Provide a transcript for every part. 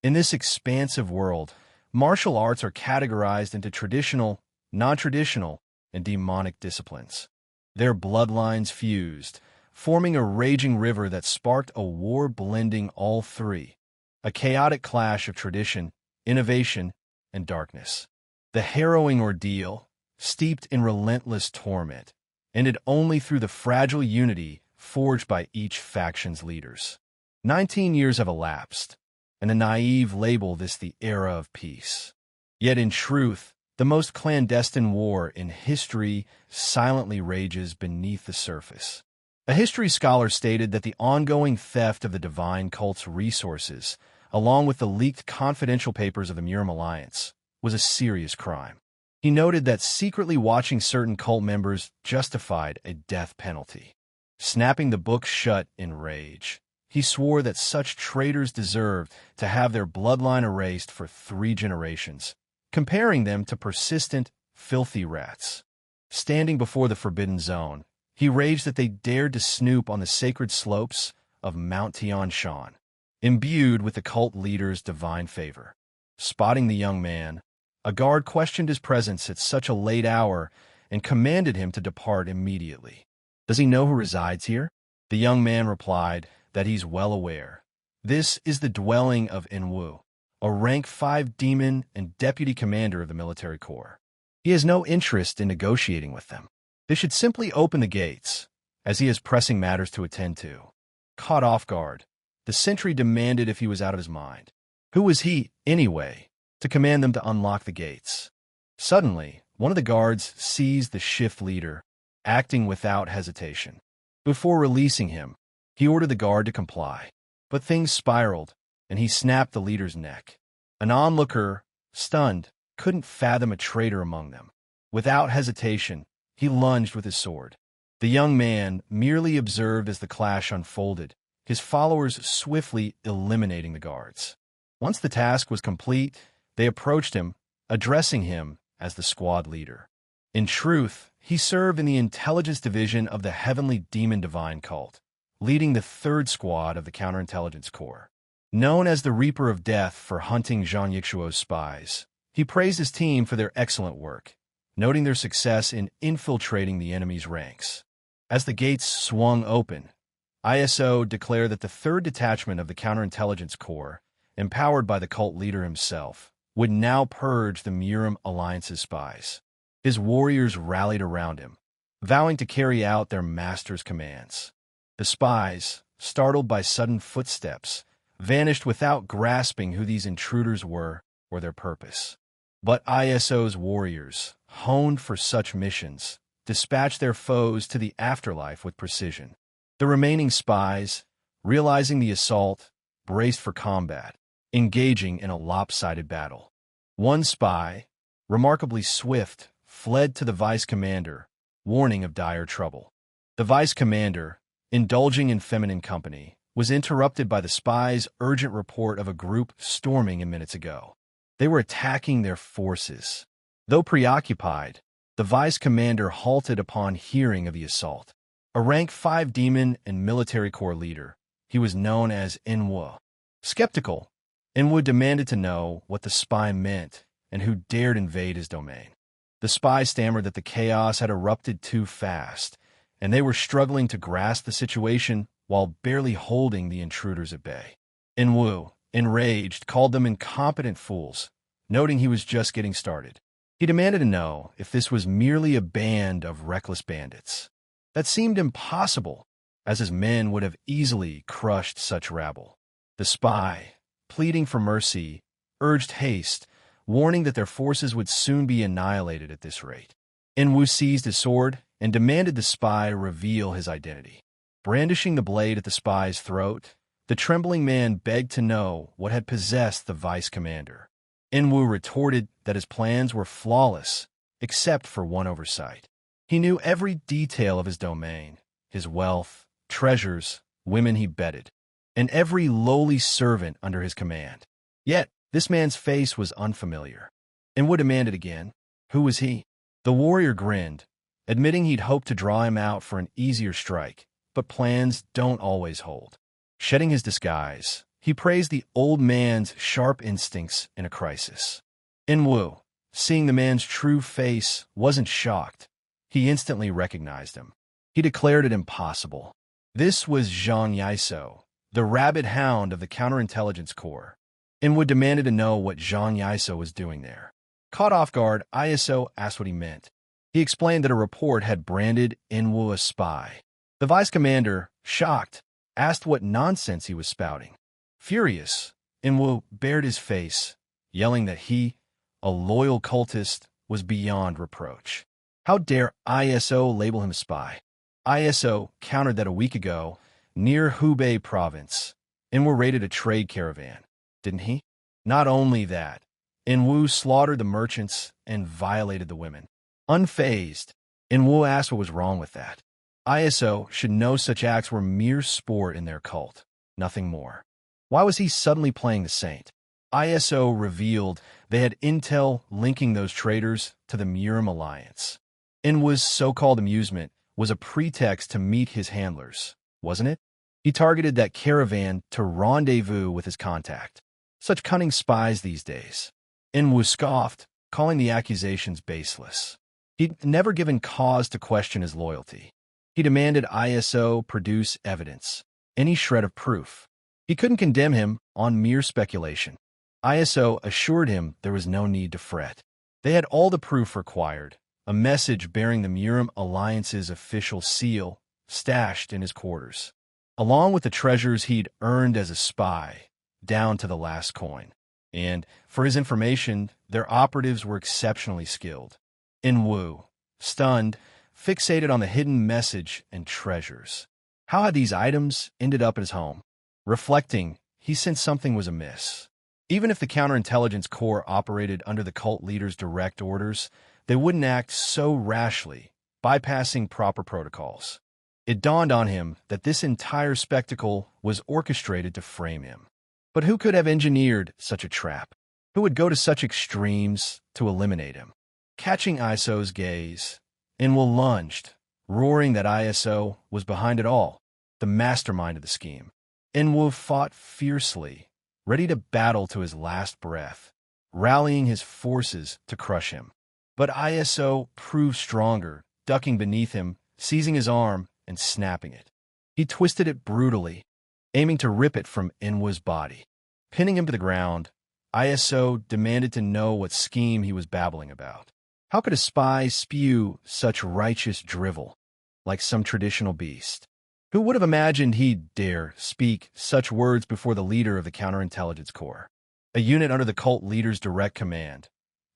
In this expansive world, martial arts are categorized into traditional, non-traditional, and demonic disciplines. Their bloodlines fused, forming a raging river that sparked a war blending all three, a chaotic clash of tradition, innovation, and darkness. The harrowing ordeal, steeped in relentless torment, ended only through the fragile unity forged by each faction's leaders. 19 years have elapsed, and the naive label this the era of peace. Yet in truth, the most clandestine war in history silently rages beneath the surface. A history scholar stated that the ongoing theft of the divine cult's resources, along with the leaked confidential papers of the Murim Alliance, was a serious crime. He noted that secretly watching certain cult members justified a death penalty. Snapping the book shut in rage, he swore that such traitors deserved to have their bloodline erased for 3 generations, comparing them to persistent, filthy rats. Standing before the Forbidden Zone, he raged that they dared to snoop on the sacred slopes of Mount Tian Shan, imbued with the cult leader's divine favor. Spotting the young man, a guard questioned his presence at such a late hour and commanded him to depart immediately. "Does he know who resides here?" The young man replied that he's well aware. "This is the dwelling of Enwu, a rank 5 demon and deputy commander of the military corps. He has no interest in negotiating with them. They should simply open the gates, as he has pressing matters to attend to." Caught off guard, the sentry demanded if he was out of his mind. Who was he, anyway, to command them to unlock the gates? Suddenly, one of the guards seized the shift leader, acting without hesitation. Before releasing him, he ordered the guard to comply. But things spiraled, and he snapped the leader's neck. An onlooker, stunned, couldn't fathom a traitor among them. Without hesitation, he lunged with his sword. The young man merely observed as the clash unfolded, his followers swiftly eliminating the guards. Once the task was complete, they approached him, addressing him as the squad leader. In truth, he served in the intelligence division of the Heavenly Demon Divine Cult, leading the 3rd Squad of the Counterintelligence Corps. Known as the Reaper of Death for hunting Zhang Yixuo's spies, he praised his team for their excellent work, noting their success in infiltrating the enemy's ranks. As the gates swung open, ISO declared that the 3rd Detachment of the Counterintelligence Corps, empowered by the cult leader himself, would now purge the Murim Alliance's spies. His warriors rallied around him, vowing to carry out their master's commands. The spies, startled by sudden footsteps, vanished without grasping who these intruders were or their purpose. But ISO's warriors, honed for such missions, dispatched their foes to the afterlife with precision. The remaining spies, realizing the assault, braced for combat, engaging in a lopsided battle. One spy, remarkably swift, fled to the vice commander, warning of dire trouble. The vice commander, indulging in feminine company, was interrupted by the spy's urgent report of a group storming minutes ago. They were attacking their forces. Though preoccupied, the vice commander halted upon hearing of the assault. A rank 5 demon and military corps leader, he was known as Enwu. Skeptical, Enwu demanded to know what the spy meant and who dared invade his domain. The spy stammered that the chaos had erupted too fast, and they were struggling to grasp the situation while barely holding the intruders at bay. Enwu, enraged, called them incompetent fools, noting he was just getting started. He demanded to know if this was merely a band of reckless bandits. That seemed impossible, as his men would have easily crushed such rabble. The spy, pleading for mercy, urged haste, warning that their forces would soon be annihilated at this rate. Enwu seized his sword and demanded the spy reveal his identity. Brandishing the blade at the spy's throat, the trembling man begged to know what had possessed the vice commander. Enwu retorted that his plans were flawless, except for one oversight. He knew every detail of his domain, his wealth, treasures, women he bedded, and every lowly servant under his command. Yet, this man's face was unfamiliar. Enwu demanded again, who was he? The warrior grinned, admitting he'd hoped to draw him out for an easier strike, but plans don't always hold. Shedding his disguise, He praised the old man's sharp instincts in a crisis. In-woo, seeing the man's true face, wasn't shocked. He instantly recognized him. He declared it impossible. This was Zhang Yiso, the rabid hound of the Counterintelligence Corps. In-woo demanded to know what Zhang Yiso was doing there. Caught off guard, Yiso asked what he meant. He explained that a report had branded In-woo a spy. The vice commander, shocked, asked what nonsense he was spouting. Furious, In-woo bared his face, yelling that he, a loyal cultist, was beyond reproach. How dare Yiso label him a spy? Yiso countered that a week ago, near Hubei province, In-woo raided a trade caravan, didn't he? Not only that, In-woo slaughtered the merchants and violated the women. Unfazed, In-woo asked what was wrong with that. Yiso should know such acts were mere sport in their cult, nothing more. Why was he suddenly playing the saint? Yiso revealed they had intel linking those traitors to the Murim alliance. In-woo's so-called amusement was a pretext to meet his handlers, wasn't it? He targeted that caravan to rendezvous with his contact. Such cunning spies these days. In-woo scoffed, calling the accusations baseless. He'd never given cause to question his loyalty. He demanded Yiso produce evidence, any shred of proof. He couldn't condemn him on mere speculation. Yiso assured him there was no need to fret. They had all the proof required, a message bearing the Murim Alliance's official seal stashed in his quarters, along with the treasures he'd earned as a spy, down to the last coin. And, for his information, their operatives were exceptionally skilled. In-woo, stunned, fixated on the hidden message and treasures. How had these items ended up at his home? Reflecting, he sensed something was amiss. Even if the Counterintelligence Corps operated under the cult leader's direct orders, they wouldn't act so rashly, bypassing proper protocols. It dawned on him that this entire spectacle was orchestrated to frame him. But who could have engineered such a trap? Who would go to such extremes to eliminate him? Catching Yiso's gaze, In-woo lunged, roaring that Yiso was behind it all, the mastermind of the scheme. In-woo fought fiercely, ready to battle to his last breath, rallying his forces to crush him. But Yiso proved stronger, ducking beneath him, seizing his arm and snapping it. He twisted it brutally, aiming to rip it from In-woo's body. Pinning him to the ground, Yiso demanded to know what scheme he was babbling about. How could a spy spew such righteous drivel, like some traditional beast? Who would have imagined he'd dare speak such words before the leader of the Counterintelligence Corps, a unit under the cult leader's direct command?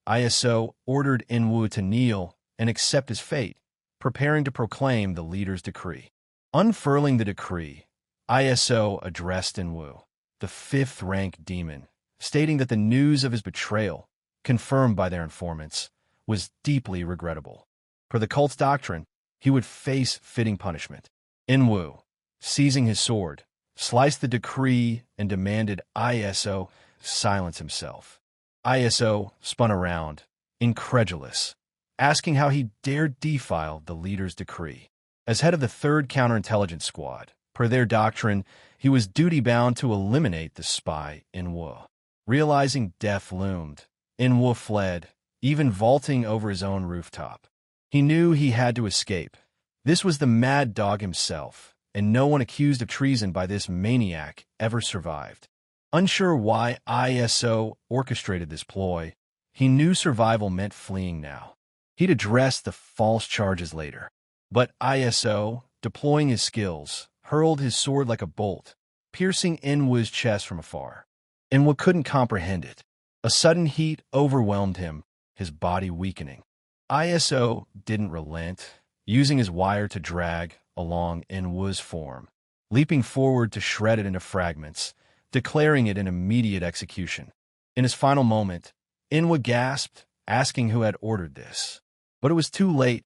Yiso ordered In-woo to kneel and accept his fate, preparing to proclaim the leader's decree. Unfurling the decree, Yiso addressed In-woo, the fifth-rank demon, stating that the news of his betrayal, confirmed by their informants, was deeply regrettable. Per the cult's doctrine, he would face fitting punishment. In-woo, seizing his sword, sliced the decree and demanded Yiso silence himself. Yiso spun around, incredulous, asking how he dared defile the leader's decree. As head of the 3rd Counterintelligence Squad, per their doctrine, he was duty-bound to eliminate the spy In-woo. Realizing death loomed, In-woo fled, even vaulting over his own rooftop. He knew he had to escape. This was the mad dog himself, and no one accused of treason by this maniac ever survived. Unsure why Yiso orchestrated this ploy, he knew survival meant fleeing now. He'd address the false charges later. But Yiso, deploying his skills, hurled his sword like a bolt, piercing In-woo's chest from afar. In-woo couldn't comprehend it. A sudden heat overwhelmed him, his body weakening. Yiso didn't relent, using his wire to drag along In-woo's form, leaping forward to shred it into fragments, declaring it an immediate execution. In his final moment, In-woo gasped, asking who had ordered this. But it was too late.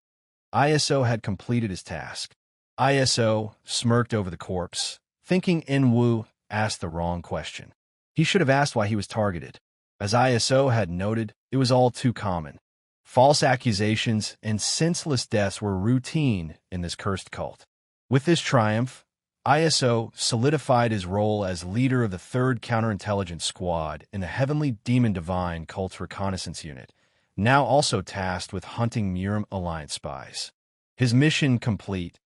Yiso had completed his task. Yiso smirked over the corpse, thinking In-woo asked the wrong question. He should have asked why he was targeted. As Yiso had noted, it was all too common. False accusations and senseless deaths were routine in this cursed cult. With this triumph, ISO solidified his role as leader of the 3rd Counterintelligence Squad in the Heavenly Demon Divine Cult's Reconnaissance Unit, now also tasked with hunting Murim Alliance spies. His mission complete,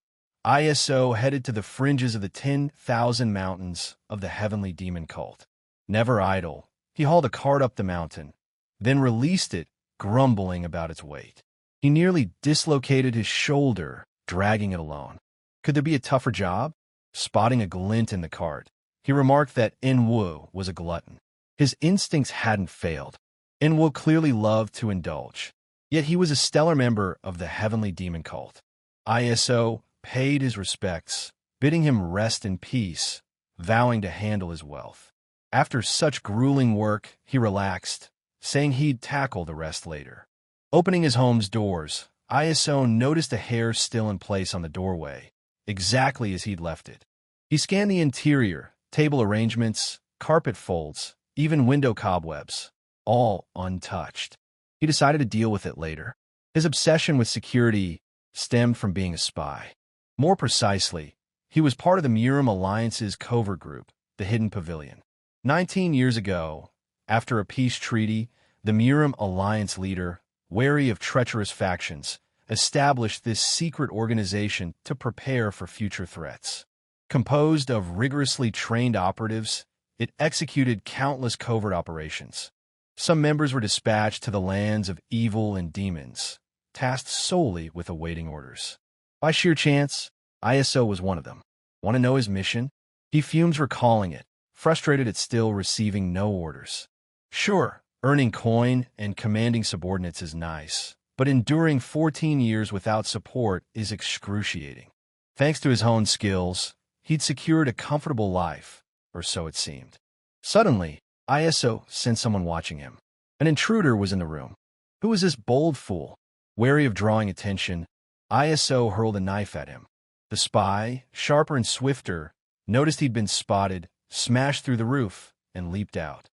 ISO headed to the fringes of the 10,000 mountains of the Heavenly Demon Cult. Never idle, he hauled a cart up the mountain, then released it, grumbling about its weight. He nearly dislocated his shoulder, dragging it alone. Could there be a tougher job? Spotting a glint in the cart, he remarked that Enwu was a glutton. His instincts hadn't failed. Enwu clearly loved to indulge, yet he was a stellar member of the Heavenly Demon Cult. ISO paid his respects, bidding him rest in peace, vowing to handle his wealth. After such grueling work, he relaxed, saying he'd tackle the rest later. Opening his home's doors, ISO noticed a hair still in place on the doorway, exactly as he'd left it. He scanned the interior, table arrangements, carpet folds, even window cobwebs, all untouched. He decided to deal with it later. His obsession with security stemmed from being a spy. More precisely, he was part of the Murim Alliance's covert group, the Hidden Pavilion. 19 years ago, after a peace treaty, the Murim Alliance leader, wary of treacherous factions, established this secret organization to prepare for future threats. Composed of rigorously trained operatives, it executed countless covert operations. Some members were dispatched to the lands of evil and demons, tasked solely with awaiting orders. By sheer chance, ISO was one of them. Want to know his mission? He fumes recalling it, frustrated at still receiving no orders. Sure, earning coin and commanding subordinates is nice, but enduring 14 years without support is excruciating. Thanks to his honed skills, he'd secured a comfortable life, or so it seemed. Suddenly, ISO sensed someone watching him. An intruder was in the room. Who was this bold fool? Wary of drawing attention, ISO hurled a knife at him. The spy, sharper and swifter, noticed he'd been spotted, smashed through the roof, and leaped out.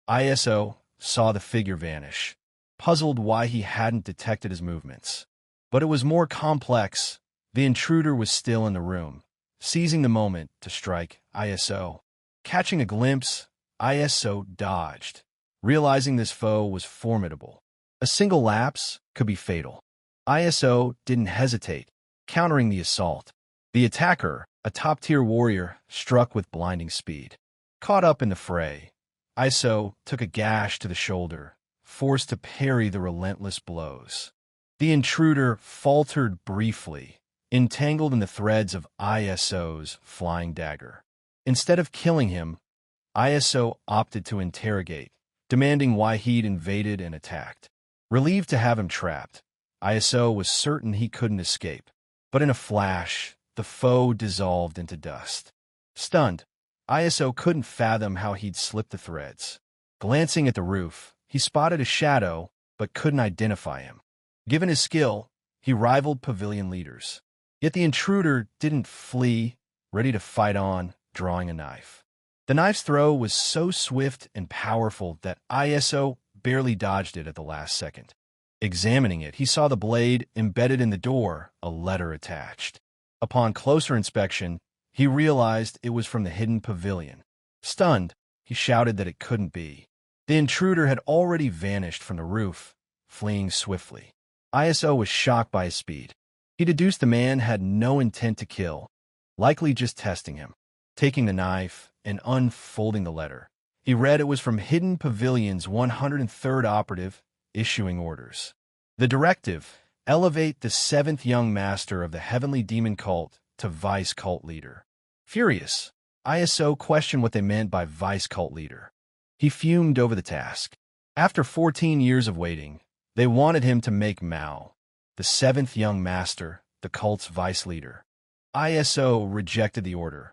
ISO saw the figure vanish, puzzled why he hadn't detected his movements. But it was more complex. The intruder was still in the room, seizing the moment to strike ISO. Catching a glimpse, ISO dodged, realizing this foe was formidable. A single lapse could be fatal. ISO didn't hesitate, countering the assault. The attacker, a top-tier warrior, struck with blinding speed. Caught up in the fray, ISO took a gash to the shoulder, forced to parry the relentless blows. The intruder faltered briefly, entangled in the threads of ISO's flying dagger. Instead of killing him, ISO opted to interrogate, demanding why he'd invaded and attacked. Relieved to have him trapped, ISO was certain he couldn't escape. But in a flash, the foe dissolved into dust. Stunned, ISO couldn't fathom how he'd slipped the threads. Glancing at the roof, he spotted a shadow, but couldn't identify him. Given his skill, he rivaled pavilion leaders. Yet the intruder didn't flee, ready to fight on, drawing a knife. The knife's throw was so swift and powerful that ISO barely dodged it at the last second. Examining it, he saw the blade embedded in the door, a letter attached. Upon closer inspection, he realized it was from the Hidden Pavilion. Stunned, he shouted that it couldn't be. The intruder had already vanished from the roof, fleeing swiftly. ISO was shocked by his speed. He deduced the man had no intent to kill, likely just testing him. Taking the knife and unfolding the letter, he read it was from Hidden Pavilion's 103rd operative, issuing orders. The directive: elevate the 7th young master of the Heavenly Demon Cult to vice cult leader. Furious, ISO questioned what they meant by vice cult leader. He fumed over the task. After 14 years of waiting, they wanted him to make Mao, the 7th young master, the cult's vice leader. ISO rejected the order.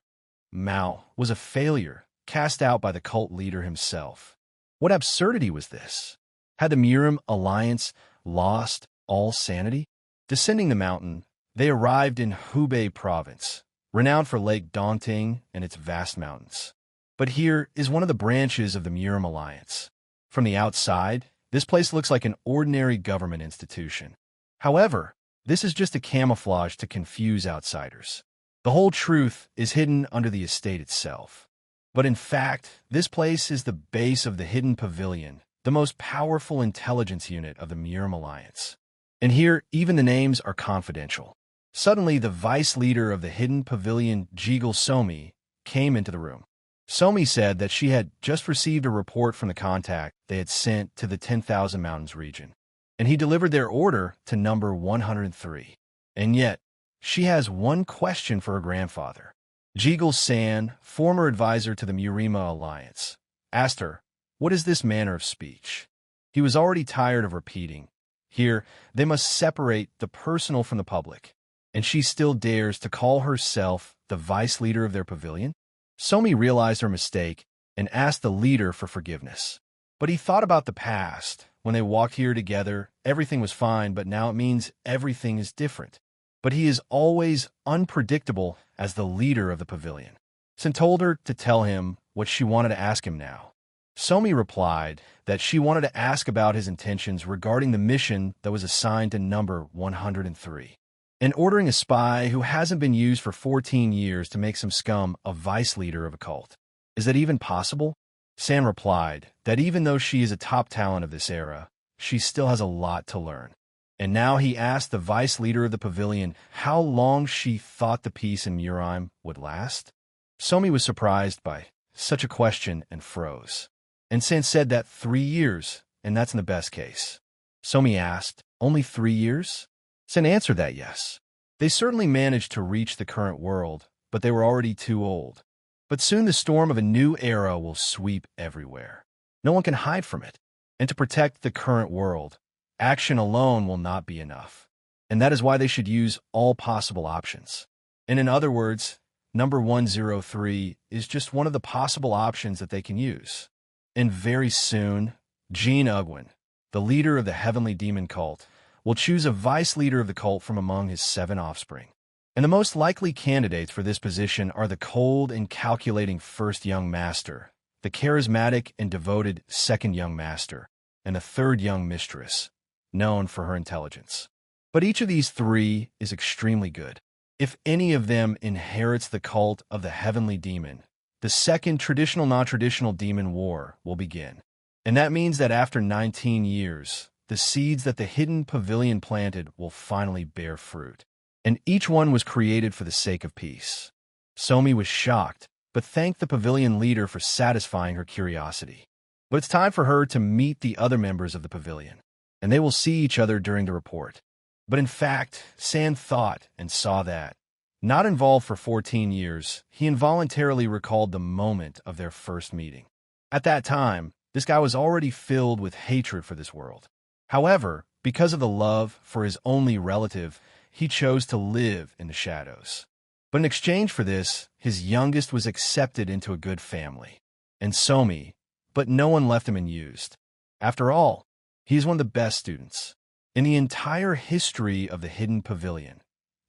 Mao was a failure, cast out by the cult leader himself. What absurdity was this? Had the Murim Alliance lost all sanity? Descending the mountain, they arrived in Hubei province, renowned for Lake Dongting and its vast mountains. But here is one of the branches of the Murim Alliance. From the outside, this place looks like an ordinary government institution. However, this is just a camouflage to confuse outsiders. The whole truth is hidden under the estate itself. But in fact, this place is the base of the Hidden Pavilion, the most powerful intelligence unit of the Murim Alliance. And here, even the names are confidential. Suddenly, the vice leader of the Hidden Pavilion, Jigel Somi, came into the room. Somi said that she had just received a report from the contact they had sent to the 10,000 Mountains region, and he delivered their order to number 103. And yet, she has one question for her grandfather. Jigel San, former advisor to the Murima Alliance, asked her, "What is this manner of speech?" He was already tired of repeating, "Here, they must separate the personal from the public." And she still dares to call herself the vice leader of their pavilion? Somi realized her mistake and asked the leader for forgiveness. But he thought about the past. When they walked here together, everything was fine, but now it means everything is different. But he is always unpredictable as the leader of the pavilion. Sen told her to tell him what she wanted to ask him now. Somi replied that she wanted to ask about his intentions regarding the mission that was assigned to number 103. And ordering a spy who hasn't been used for 14 years to make some scum a vice leader of a cult. Is that even possible? San replied that even though she is a top talent of this era, she still has a lot to learn. And now he asked the vice leader of the pavilion how long she thought the peace in Murim would last. Somi was surprised by such a question and froze. And San said that 3 years, and that's in the best case. Somi asked, "Only 3 years?" Sen answered that yes. They certainly managed to reach the current world, but they were already too old. But soon the storm of a new era will sweep everywhere. No one can hide from it. And to protect the current world, action alone will not be enough. And that is why they should use all possible options. And in other words, number 103 is just one of the possible options that they can use. And very soon, Jean Ugwin, the leader of the Heavenly Demon Cult, will choose a vice leader of the cult from among his 7 offspring. And the most likely candidates for this position are the cold and calculating first young master, the charismatic and devoted second young master, and the third young mistress, known for her intelligence. But each of these 3 is extremely good. If any of them inherits the cult of the Heavenly Demon, the second traditional-non-traditional demon war will begin. And that means that after 19 years, the seeds that the Hidden Pavilion planted will finally bear fruit. And each one was created for the sake of peace. Somi was shocked, but thanked the pavilion leader for satisfying her curiosity. But it's time for her to meet the other members of the pavilion, and they will see each other during the report. But in fact, San thought and saw that, not involved for 14 years, he involuntarily recalled the moment of their first meeting. At that time, this guy was already filled with hatred for this world. However, because of the love for his only relative, he chose to live in the shadows. But in exchange for this, his youngest was accepted into a good family. And Somi, but no one left him unused. After all, he is one of the best students in the entire history of the Hidden Pavilion,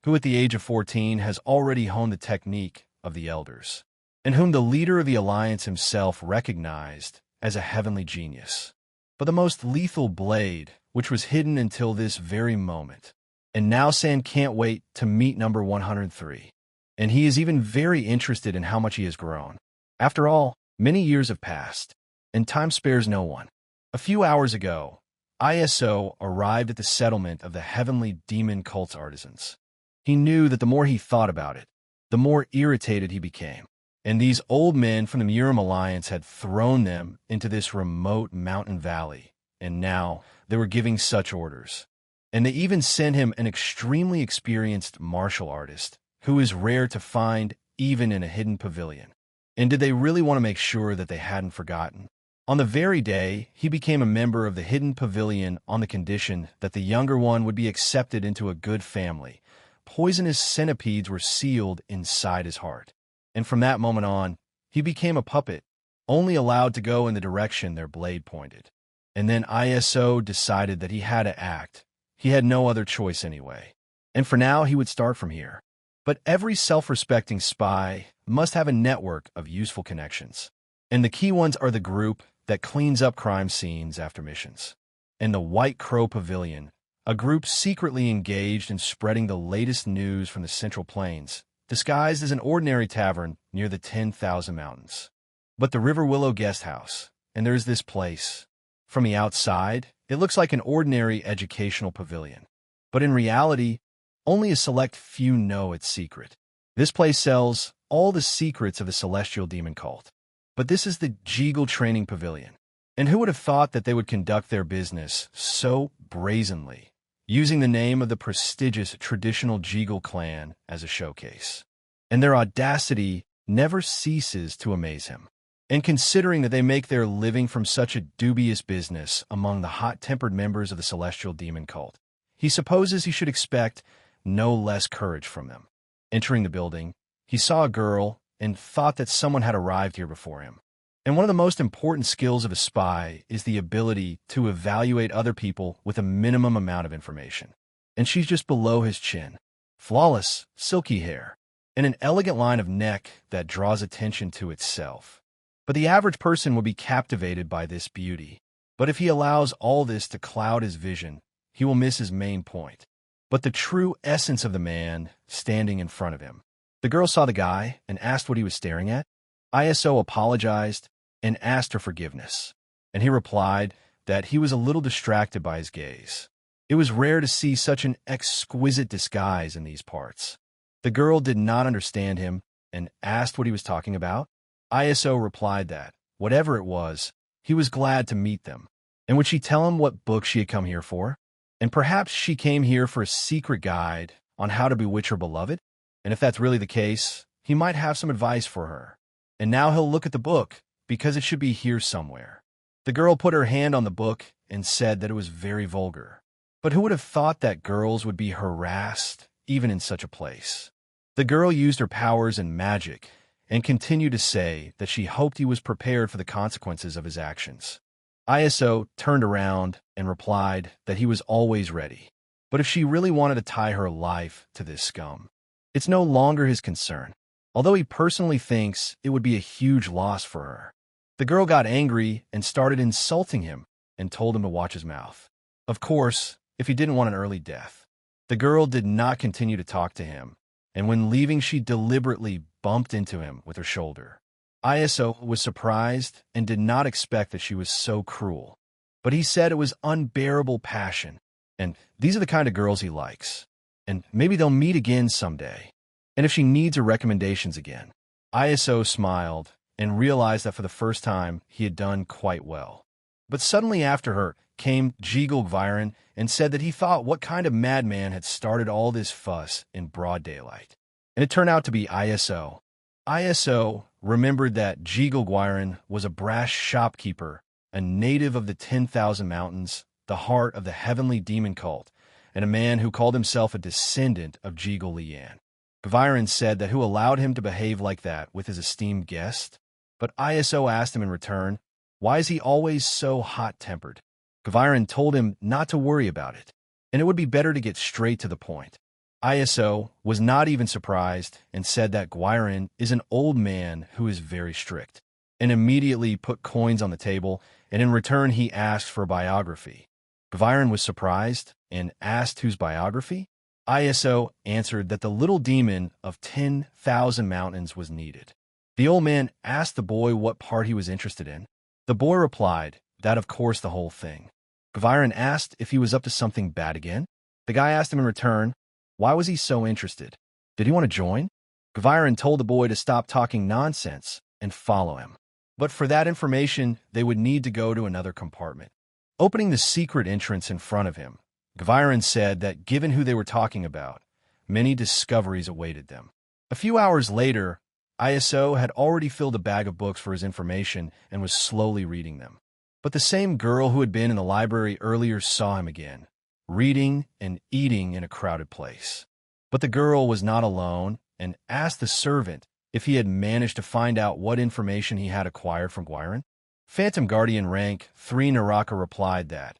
who at the age of 14 has already honed the technique of the elders, and whom the leader of the alliance himself recognized as a heavenly genius. But the most lethal blade, which was hidden until this very moment. And now San can't wait to meet number 103. And he is even very interested in how much he has grown. After all, many years have passed, and time spares no one. A few hours ago, ISO arrived at the settlement of the Heavenly Demon Cult's artisans. He knew that the more he thought about it, the more irritated he became. And these old men from the Murim Alliance had thrown them into this remote mountain valley, and now they were giving such orders. And they even sent him an extremely experienced martial artist, who is rare to find even in a hidden pavilion. And did they really want to make sure that they hadn't forgotten? On the very day, he became a member of the Hidden Pavilion on the condition that the younger one would be accepted into a good family. Poisonous centipedes were sealed inside his heart. And from that moment on, he became a puppet, only allowed to go in the direction their blade pointed. And then ISO decided that he had to act. He had no other choice anyway. And for now, he would start from here. But every self-respecting spy must have a network of useful connections. And the key ones are the group that cleans up crime scenes after missions, and the White Crow Pavilion, a group secretly engaged in spreading the latest news from the Central Plains disguised as an ordinary tavern near the 10,000 Mountains. But the River Willow guest house, and there's this place. From the outside, it looks like an ordinary educational pavilion. But in reality, only a select few know its secret. This place sells all the secrets of the celestial demon cult. But this is the Jeagle Training Pavilion. And who would have thought that they would conduct their business so brazenly, using the name of the prestigious traditional Jeagle clan as a showcase? And their audacity never ceases to amaze him. And considering that they make their living from such a dubious business among the hot-tempered members of the celestial demon cult, he supposes he should expect no less courage from them. Entering the building, he saw a girl and thought that someone had arrived here before him. And one of the most important skills of a spy is the ability to evaluate other people with a minimum amount of information. And she's just below his chin. Flawless, silky hair, and an elegant line of neck that draws attention to itself. But the average person would be captivated by this beauty. But if he allows all this to cloud his vision, he will miss his main point. But the true essence of the man standing in front of him. The girl saw the guy and asked what he was staring at. ISO apologized and asked her forgiveness. And he replied that he was a little distracted by his gaze. It was rare to see such an exquisite disguise in these parts. The girl did not understand him and asked what he was talking about. ISO replied that, whatever it was, he was glad to meet them. And would she tell him what book she had come here for? And perhaps she came here for a secret guide on how to bewitch her beloved? And if that's really the case, he might have some advice for her. And now he'll look at the book, because it should be here somewhere. The girl put her hand on the book and said that it was very vulgar. But who would have thought that girls would be harassed, even in such a place? The girl used her powers and magic, and continued to say that she hoped he was prepared for the consequences of his actions. ISO turned around and replied that he was always ready. But if she really wanted to tie her life to this scum, it's no longer his concern, although he personally thinks it would be a huge loss for her. The girl got angry and started insulting him and told him to watch his mouth. Of course, if he didn't want an early death. The girl did not continue to talk to him, and when leaving she deliberately bumped into him with her shoulder. ISO was surprised and did not expect that she was so cruel. But he said it was unbearable passion, and these are the kind of girls he likes. And maybe they'll meet again someday. And if she needs her recommendations again. ISO smiled and realized that for the first time he had done quite well. But suddenly after her came Jeagle Gviren and said that he thought what kind of madman had started all this fuss in broad daylight. And it turned out to be ISO. ISO remembered that Jeagle Gviren was a brash shopkeeper, a native of the 10,000 Mountains, the heart of the heavenly demon cult, and a man who called himself a descendant of Jeagle Lian. Gviren said that who allowed him to behave like that with his esteemed guest? But ISO asked him in return, why is he always so hot-tempered? Gviren told him not to worry about it, and it would be better to get straight to the point. ISO was not even surprised and said that Gviren is an old man who is very strict, and immediately put coins on the table, and in return he asked for a biography. Gviren was surprised and asked whose biography. ISO answered that the little demon of 10,000 Mountains was needed. The old man asked the boy what part he was interested in. The boy replied, that of course the whole thing. Gviren asked if he was up to something bad again. The guy asked him in return, why was he so interested? Did he want to join? Gviren told the boy to stop talking nonsense and follow him. But for that information, they would need to go to another compartment. Opening the secret entrance in front of him, Gviren said that given who they were talking about, many discoveries awaited them. A few hours later, ISO had already filled a bag of books for his information and was slowly reading them. But the same girl who had been in the library earlier saw him again, reading and eating in a crowded place. But the girl was not alone and asked the servant if he had managed to find out what information he had acquired from Gviren. Phantom Guardian rank 3 Naraka replied that,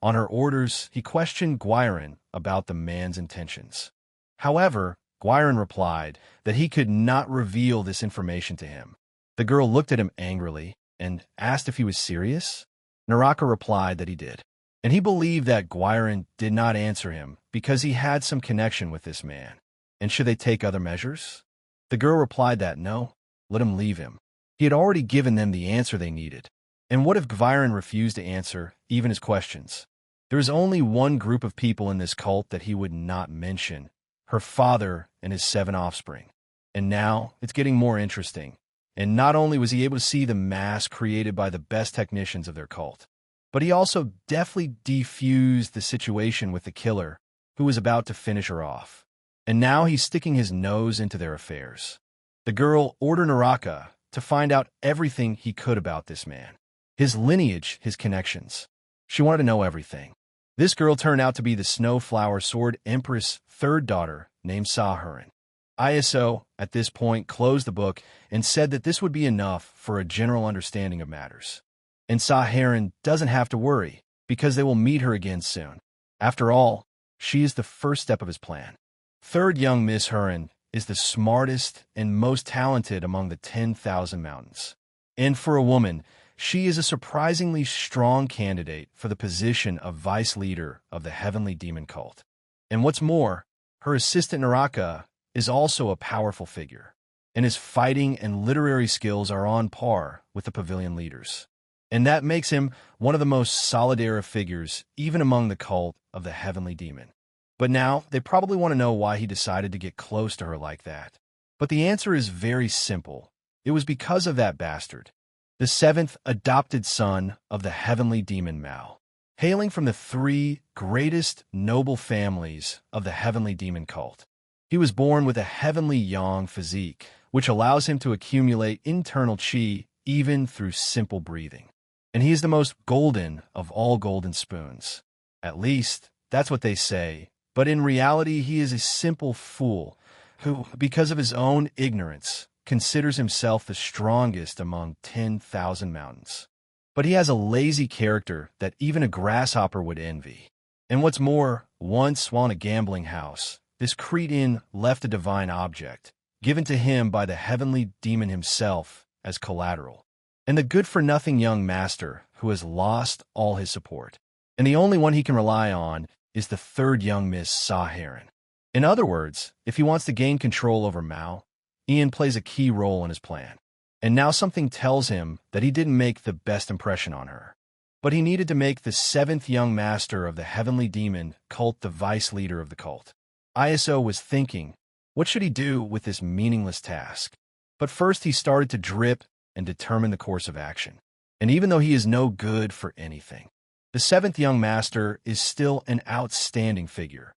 on her orders, he questioned Gviren about the man's intentions. However, Gviren replied that he could not reveal this information to him. The girl looked at him angrily and asked if he was serious. Naraka replied that he did, and he believed that Gviren did not answer him because he had some connection with this man. And should they take other measures? The girl replied that no, let him leave him. He had already given them the answer they needed. And what if Gviron refused to answer even his questions? There is only one group of people in this cult that he would not mention: her father and his 7 offspring. And now it's getting more interesting. And not only was he able to see the mask created by the best technicians of their cult, but he also deftly defused the situation with the killer who was about to finish her off. And now he's sticking his nose into their affairs. The girl ordered Naraka to find out everything he could about this man, his lineage, his connections. She wanted to know everything. This girl turned out to be the Snowflower Sword Empress' 3rd daughter, named Sahurin. ISO, at this point, closed the book and said that this would be enough for a general understanding of matters. And Sahurin doesn't have to worry, because they will meet her again soon. After all, she is the first step of his plan. 3rd young Miss Hurin is the smartest and most talented among the 10,000 mountains. And for a woman, she is a surprisingly strong candidate for the position of vice leader of the Heavenly Demon Cult. And what's more, her assistant Naraka is also a powerful figure, and his fighting and literary skills are on par with the pavilion leaders. And that makes him one of the most solidary figures even among the cult of the Heavenly Demon. But now, they probably want to know why he decided to get close to her like that. But the answer is very simple. It was because of that bastard, the 7th adopted son of the Heavenly Demon Mao, hailing from the 3 greatest noble families of the Heavenly Demon Cult. He was born with a heavenly yang physique, which allows him to accumulate internal qi even through simple breathing. And he is the most golden of all golden spoons. At least, that's what they say. But in reality, he is a simple fool who, because of his own ignorance, considers himself the strongest among 10,000 mountains. But he has a lazy character that even a grasshopper would envy. And what's more, once while in a gambling house, this cretin left a divine object, given to him by the Heavenly Demon himself as collateral. And the good-for-nothing young master who has lost all his support. And the only one he can rely on is the 3rd young Miss Sahurin. In other words, if he wants to gain control over Mao, Ian plays a key role in his plan. And now something tells him that he didn't make the best impression on her. But he needed to make the 7th young master of the Heavenly Demon Cult the vice leader of the cult. ISO was thinking, what should he do with this meaningless task? But first he started to drip and determine the course of action. And even though he is no good for anything, the 7th young master is still an outstanding figure,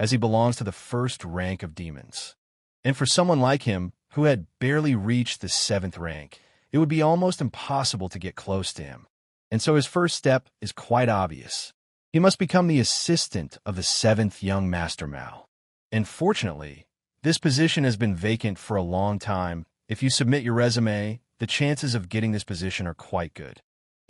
as he belongs to the 1st rank of demons. And for someone like him, who had barely reached the 7th rank, it would be almost impossible to get close to him. And so his first step is quite obvious. He must become the assistant of the 7th young master Mao. And fortunately, this position has been vacant for a long time. If you submit your resume, the chances of getting this position are quite good.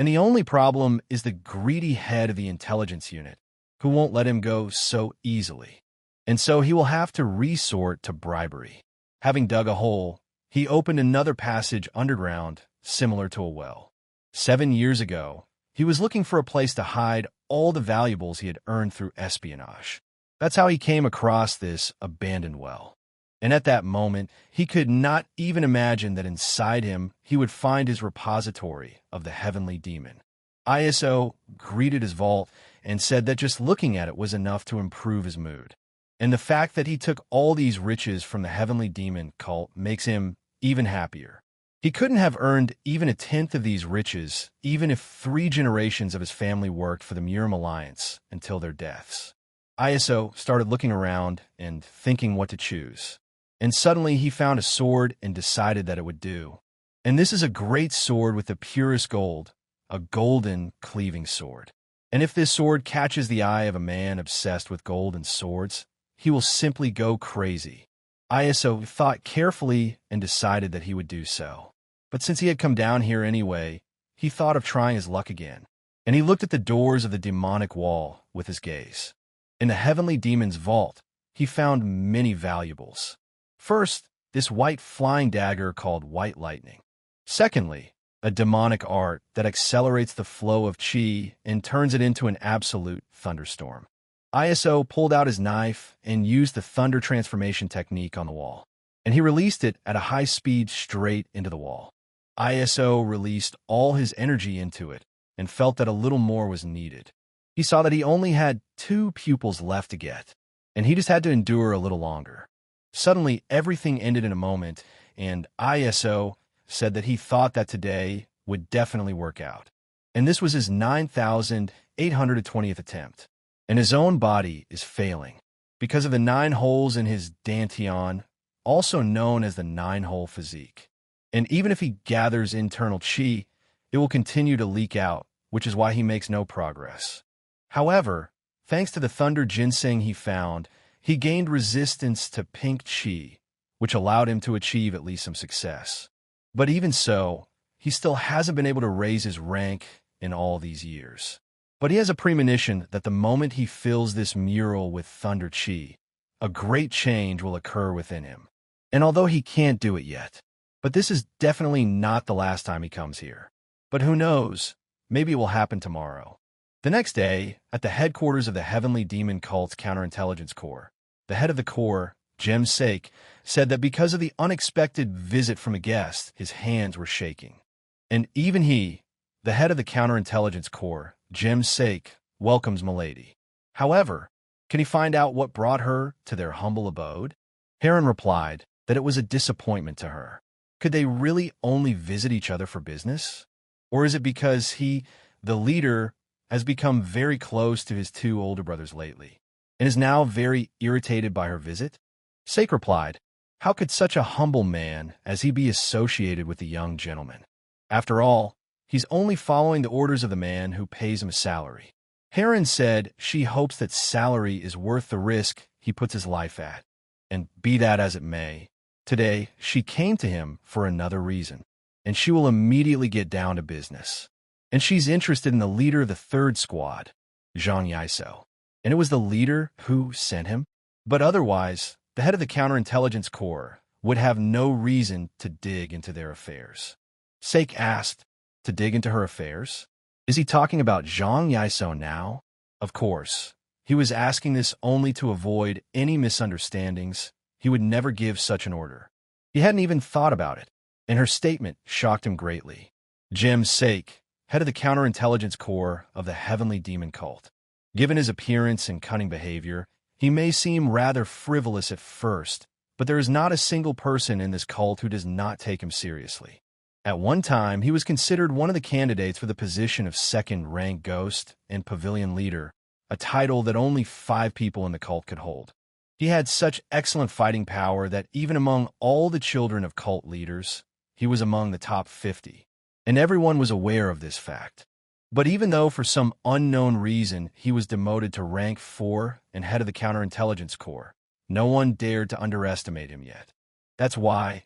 And the only problem is the greedy head of the intelligence unit, who won't let him go so easily. And so he will have to resort to bribery. Having dug a hole, he opened another passage underground, similar to a well. 7 years ago, he was looking for a place to hide all the valuables he had earned through espionage. That's how he came across this abandoned well. And at that moment, he could not even imagine that inside him he would find his repository of the Heavenly Demon. ISO greeted his vault and said that just looking at it was enough to improve his mood. And the fact that he took all these riches from the Heavenly Demon Cult makes him even happier. He couldn't have earned even a tenth of these riches, even if 3 generations of his family worked for the Murim Alliance until their deaths. ISO started looking around and thinking what to choose. And suddenly he found a sword and decided that it would do. And this is a great sword with the purest gold, a golden cleaving sword. And if this sword catches the eye of a man obsessed with gold and swords, he will simply go crazy. ISO thought carefully and decided that he would do so. But since he had come down here anyway, he thought of trying his luck again. And he looked at the doors of the demonic wall with his gaze. In the Heavenly Demon's vault, he found many valuables. First, this white flying dagger called White Lightning. Secondly, a demonic art that accelerates the flow of chi and turns it into an absolute thunderstorm. ISO pulled out his knife and used the thunder transformation technique on the wall. and he released it at a high speed straight into the wall. ISO released all his energy into it and felt that a little more was needed. He saw that he only had 2 pupils left to get, and he just had to endure a little longer. Suddenly, everything ended in a moment, and ISO said that he thought that today would definitely work out. And this was his 9,820th attempt. And his own body is failing because of the 9 holes in his dantian, also known as the 9-hole physique. And even if he gathers internal chi, it will continue to leak out, which is why he makes no progress. However, thanks to the thunder ginseng he found, he gained resistance to pink chi, which allowed him to achieve at least some success. But even so, he still hasn't been able to raise his rank in all these years. But he has a premonition that the moment he fills this mural with thunder chi, a great change will occur within him. And although he can't do it yet, but this is definitely not the last time he comes here. But who knows, maybe it will happen tomorrow. The next day, at the headquarters of the Heavenly Demon Cult's Counterintelligence Corps, the head of the Corps, Sect, said that because of the unexpected visit from a guest, his hands were shaking. And even he, the head of the Counterintelligence Corps, Sect, welcomes Milady. However, can he find out what brought her to their humble abode? Heron replied that it was a disappointment to her. Could they really only visit each other for business? Or is it because he, the leader, has become very close to his 2 older brothers lately, and is now very irritated by her visit? Sake replied, how could such a humble man as he be associated with the young gentleman? After all, he's only following the orders of the man who pays him a salary. Heron said she hopes that salary is worth the risk he puts his life at. And be that as it may, today she came to him for another reason, and she will immediately get down to business. And she's interested in the leader of the 3rd squad, Zhang Yaiso. And it was the leader who sent him. But otherwise, the head of the Counterintelligence Corps would have no reason to dig into their affairs. Sake asked, to dig into her affairs? Is he talking about Zhang Yaiso now? Of course. He was asking this only to avoid any misunderstandings. He would never give such an order. He hadn't even thought about it, and her statement shocked him greatly. Sake, head of the Counterintelligence Corps of the Heavenly Demon Cult. Given his appearance and cunning behavior, he may seem rather frivolous at first, but there is not a single person in this cult who does not take him seriously. At one time, he was considered one of the candidates for the position of 2nd-rank ghost and pavilion leader, a title that only 5 people in the cult could hold. He had such excellent fighting power that even among all the children of cult leaders, he was among the top 50, and everyone was aware of this fact. But even though for some unknown reason he was demoted to rank 4 and head of the Counterintelligence Corps, no one dared to underestimate him yet. That's why,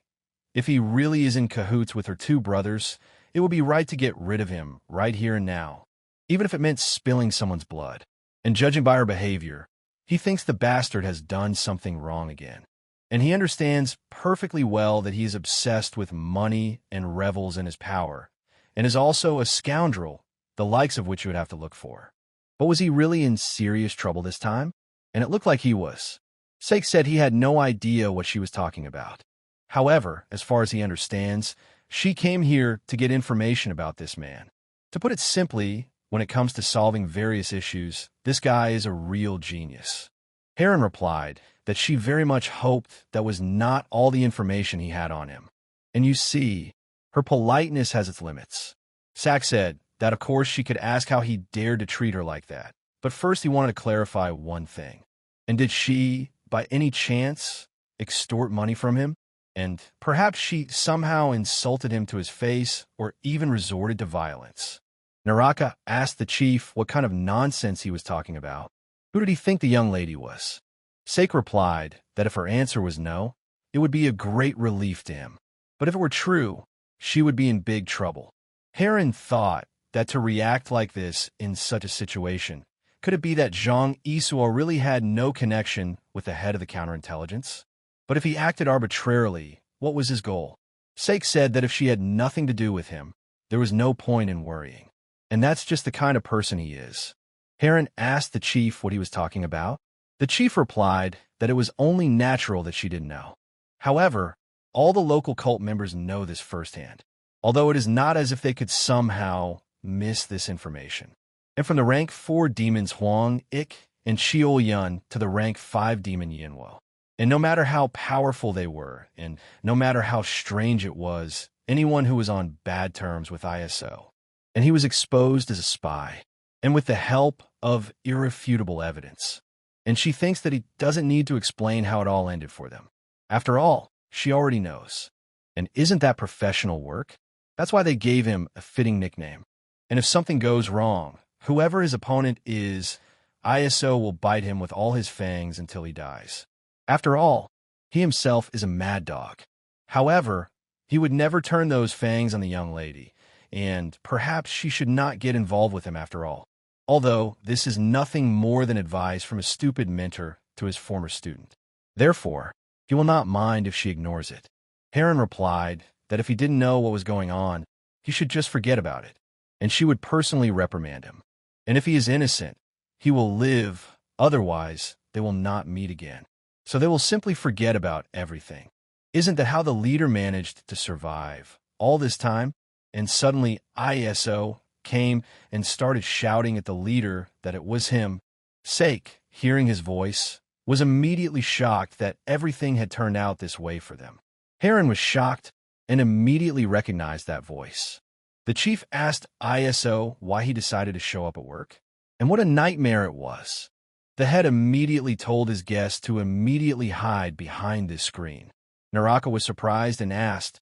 if he really is in cahoots with her 2 brothers, it would be right to get rid of him right here and now, even if it meant spilling someone's blood. And judging by her behavior, he thinks the bastard has done something wrong again. And he understands perfectly well that he is obsessed with money and revels in his power, and is also a scoundrel, the likes of which you would have to look for. But was he really in serious trouble this time? And it looked like he was. Sake said he had no idea what she was talking about. However, as far as he understands, she came here to get information about this man. To put it simply, when it comes to solving various issues, this guy is a real genius. Heron replied that she very much hoped that was not all the information he had on him. And you see, her politeness has its limits. Sake said that of course she could ask how he dared to treat her like that, but first he wanted to clarify one thing. And did she, by any chance, extort money from him? And perhaps she somehow insulted him to his face or even resorted to violence. Naraka asked the chief what kind of nonsense he was talking about. Who did he think the young lady was? Sake replied that if her answer was no, it would be a great relief to him. But if it were true, she would be in big trouble. Heron thought that to react like this in such a situation, could it be that Zhang Yisuo really had no connection with the head of the counterintelligence? But if he acted arbitrarily, what was his goal? Sake said that if she had nothing to do with him, there was no point in worrying. And that's just the kind of person he is. Heron asked the chief what he was talking about. The chief replied that it was only natural that she didn't know. However, all the local cult members know this firsthand, although it is not as if they could somehow miss this information. And from the rank 4 demons Huang, Ik, and Sheol Yun to the rank 5 demon Yinwo. And no matter how powerful they were, and no matter how strange it was, anyone who was on bad terms with ISO, and he was exposed as a spy, and with the help of irrefutable evidence. And she thinks that he doesn't need to explain how it all ended for them. After all, she already knows. And isn't that professional work? That's why they gave him a fitting nickname. And if something goes wrong, whoever his opponent is, ISO will bite him with all his fangs until he dies. After all, he himself is a mad dog. However, he would never turn those fangs on the young lady, and perhaps she should not get involved with him after all. Although this is nothing more than advice from a stupid mentor to his former student. Therefore, he will not mind if she ignores it. Heron replied that if he didn't know what was going on, he should just forget about it, and she would personally reprimand him. And if he is innocent, he will live, otherwise they will not meet again. So they will simply forget about everything. Isn't that how the leader managed to survive all this time? And suddenly ISO came and started shouting at the leader that it was him. Sect, hearing his voice, was immediately shocked that everything had turned out this way for them. Heron was shocked and immediately recognized that voice. The chief asked ISO why he decided to show up at work, and what a nightmare it was. The head immediately told his guest to immediately hide behind this screen. Naraka was surprised and asked,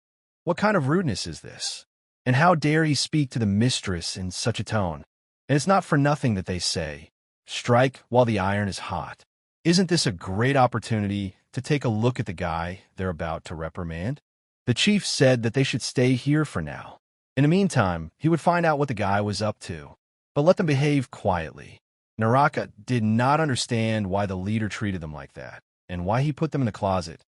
"What kind of rudeness is this? And how dare he speak to the mistress in such a tone? And it's not for nothing that they say, 'Strike while the iron is hot.' Isn't this a great opportunity to take a look at the guy they're about to reprimand?" The chief said that they should stay here for now. In the meantime, he would find out what the guy was up to, but let them behave quietly. Naraka did not understand why the leader treated them like that, and why he put them in the closet.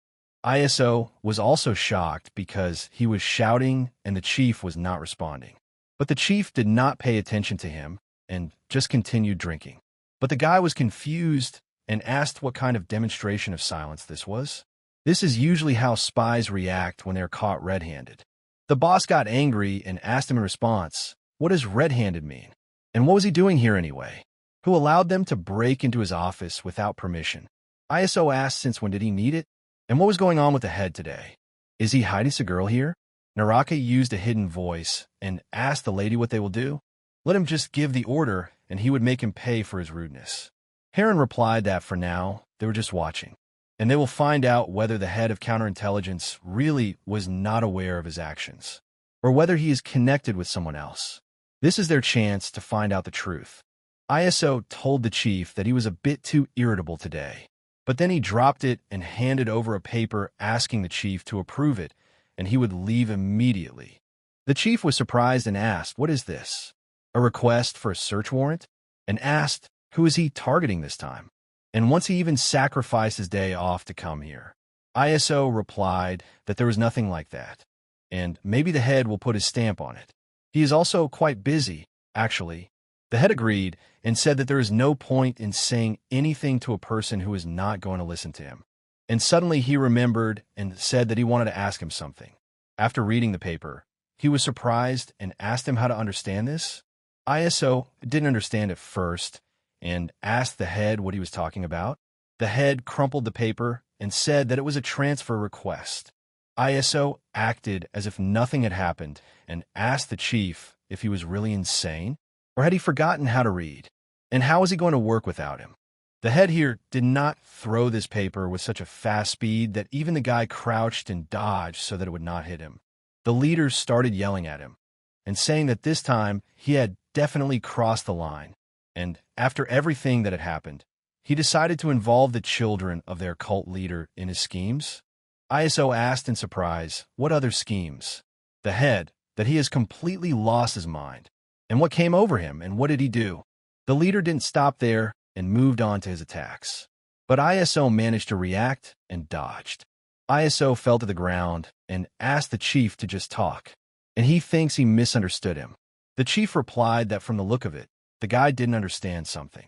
ISO was also shocked because he was shouting and the chief was not responding. But the chief did not pay attention to him and just continued drinking. But the guy was confused and asked what kind of demonstration of silence this was. This is usually how spies react when they're caught red-handed. The boss got angry and asked him in response, "What does red-handed mean? And what was he doing here anyway? Who allowed them to break into his office without permission?" ISO asked since when did he need it, and what was going on with the head today. Is he hiding a girl here? Naraka used a hidden voice and asked the lady what they will do. Let him just give the order and he would make him pay for his rudeness. Heron replied that for now, they were just watching, and they will find out whether the head of counterintelligence really was not aware of his actions, or whether he is connected with someone else. This is their chance to find out the truth. ISO told the chief that he was a bit too irritable today, but then he dropped it and handed over a paper asking the chief to approve it, and he would leave immediately. The chief was surprised and asked, "What is this? A request for a search warrant?" And asked, who is he targeting this time? And once he even sacrificed his day off to come here. ISO replied that there was nothing like that, and maybe the head will put his stamp on it. He is also quite busy, actually. The head agreed and said that there is no point in saying anything to a person who is not going to listen to him. And suddenly he remembered and said that he wanted to ask him something. After reading the paper, he was surprised and asked him how to understand this. ISO didn't understand at first and asked the head what he was talking about. The head crumpled the paper and said that it was a transfer request. ISO acted as if nothing had happened and asked the chief if he was really insane, or had he forgotten how to read? And how was he going to work without him? The head here did not throw this paper with such a fast speed that even the guy crouched and dodged so that it would not hit him. The leader started yelling at him and saying that this time he had definitely crossed the line. And after everything that had happened, he decided to involve the children of their cult leader in his schemes. ISO asked in surprise, what other schemes? The head, that he has completely lost his mind. And what came over him, and what did he do? The leader didn't stop there and moved on to his attacks. But ISO managed to react and dodged. ISO fell to the ground and asked the chief to just talk, and he thinks he misunderstood him. The chief replied that from the look of it, the guy didn't understand something.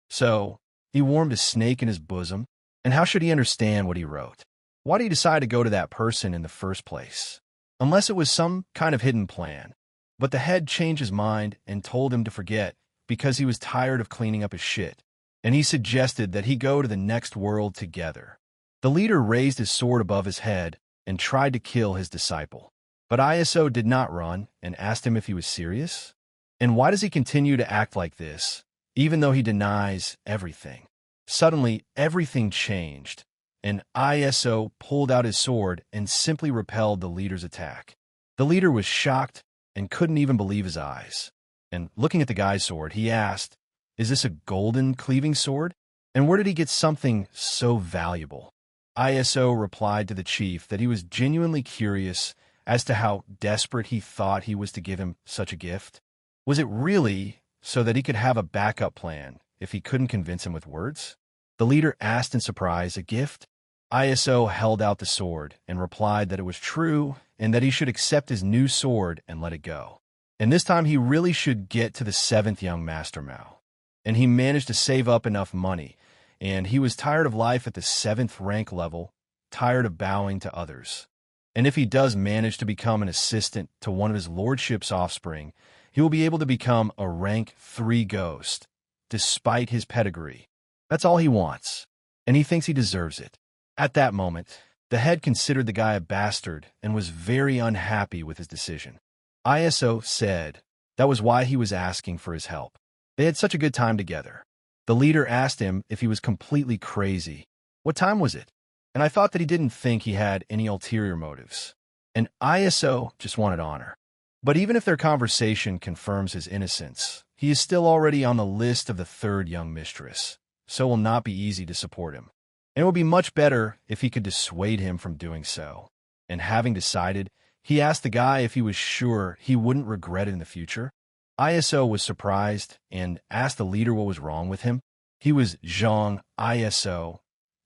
So he warmed a snake in his bosom, and how should he understand what he wrote? Why did he decide to go to that person in the first place? Unless it was some kind of hidden plan. But the head changed his mind and told him to forget because he was tired of cleaning up his shit, and he suggested that he go to the next world together. The leader raised his sword above his head and tried to kill his disciple. But ISO did not run and asked him if he was serious. And why does he continue to act like this, even though he denies everything? Suddenly, everything changed, and ISO pulled out his sword and simply repelled the leader's attack. The leader was shocked and couldn't even believe his eyes. And looking at the guy's sword, he asked, "Is this a golden cleaving sword? And where did he get something so valuable?" ISO replied to the chief that he was genuinely curious as to how desperate he thought he was to give him such a gift. Was it really so that he could have a backup plan if he couldn't convince him with words? The leader asked in surprise, "A gift?" ISO held out the sword and replied that it was true and that he should accept his new sword and let it go. And this time he really should get to the 7th young master Mao. And he managed to save up enough money, and he was tired of life at the 7th rank level, tired of bowing to others. And if he does manage to become an assistant to one of his lordship's offspring, he will be able to become a rank 3 ghost, despite his pedigree. That's all he wants, and he thinks he deserves it. At that moment, the head considered the guy a bastard and was very unhappy with his decision. ISO said that was why he was asking for his help. They had such a good time together. The leader asked him if he was completely crazy. What time was it? And I thought that he didn't think he had any ulterior motives. And ISO just wanted honor. But even if their conversation confirms his innocence, he is still already on the list of the 3rd young mistress, so it will not be easy to support him. And it would be much better if he could dissuade him from doing so. And having decided, he asked the guy if he was sure he wouldn't regret it in the future. ISO was surprised and asked the leader what was wrong with him. He was Zhang ISO,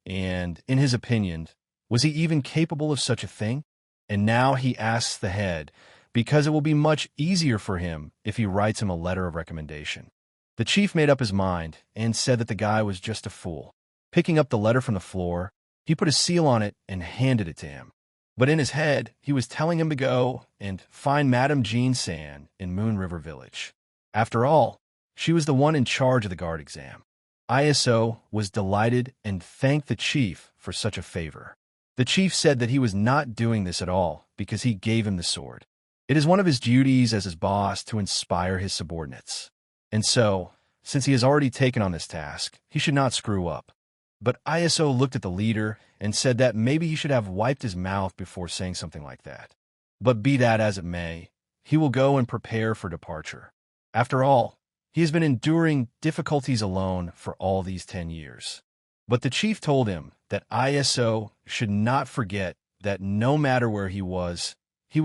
and in his opinion, was he even capable of such a thing? And now he asks the head, because it will be much easier for him if he writes him a letter of recommendation. The chief made up his mind and said that the guy was just a fool. Picking up the letter from the floor, he put a seal on it and handed it to him. But in his head, he was telling him to go and find Madame Jean San in Moon River Village. After all, she was the one in charge of the guard exam. ISO was delighted and thanked the chief for such a favor. The chief said that he was not doing this at all because he gave him the sword. It is one of his duties as his boss to inspire his subordinates. And so, since he has already taken on this task, he should not screw up. But ISO looked at the leader and said that maybe he should have wiped his mouth before saying something like that. But be that as it may, he will go and prepare for departure. After all, he has been enduring difficulties alone for all these 10 years. But the chief told him that ISO should not forget that no matter where he was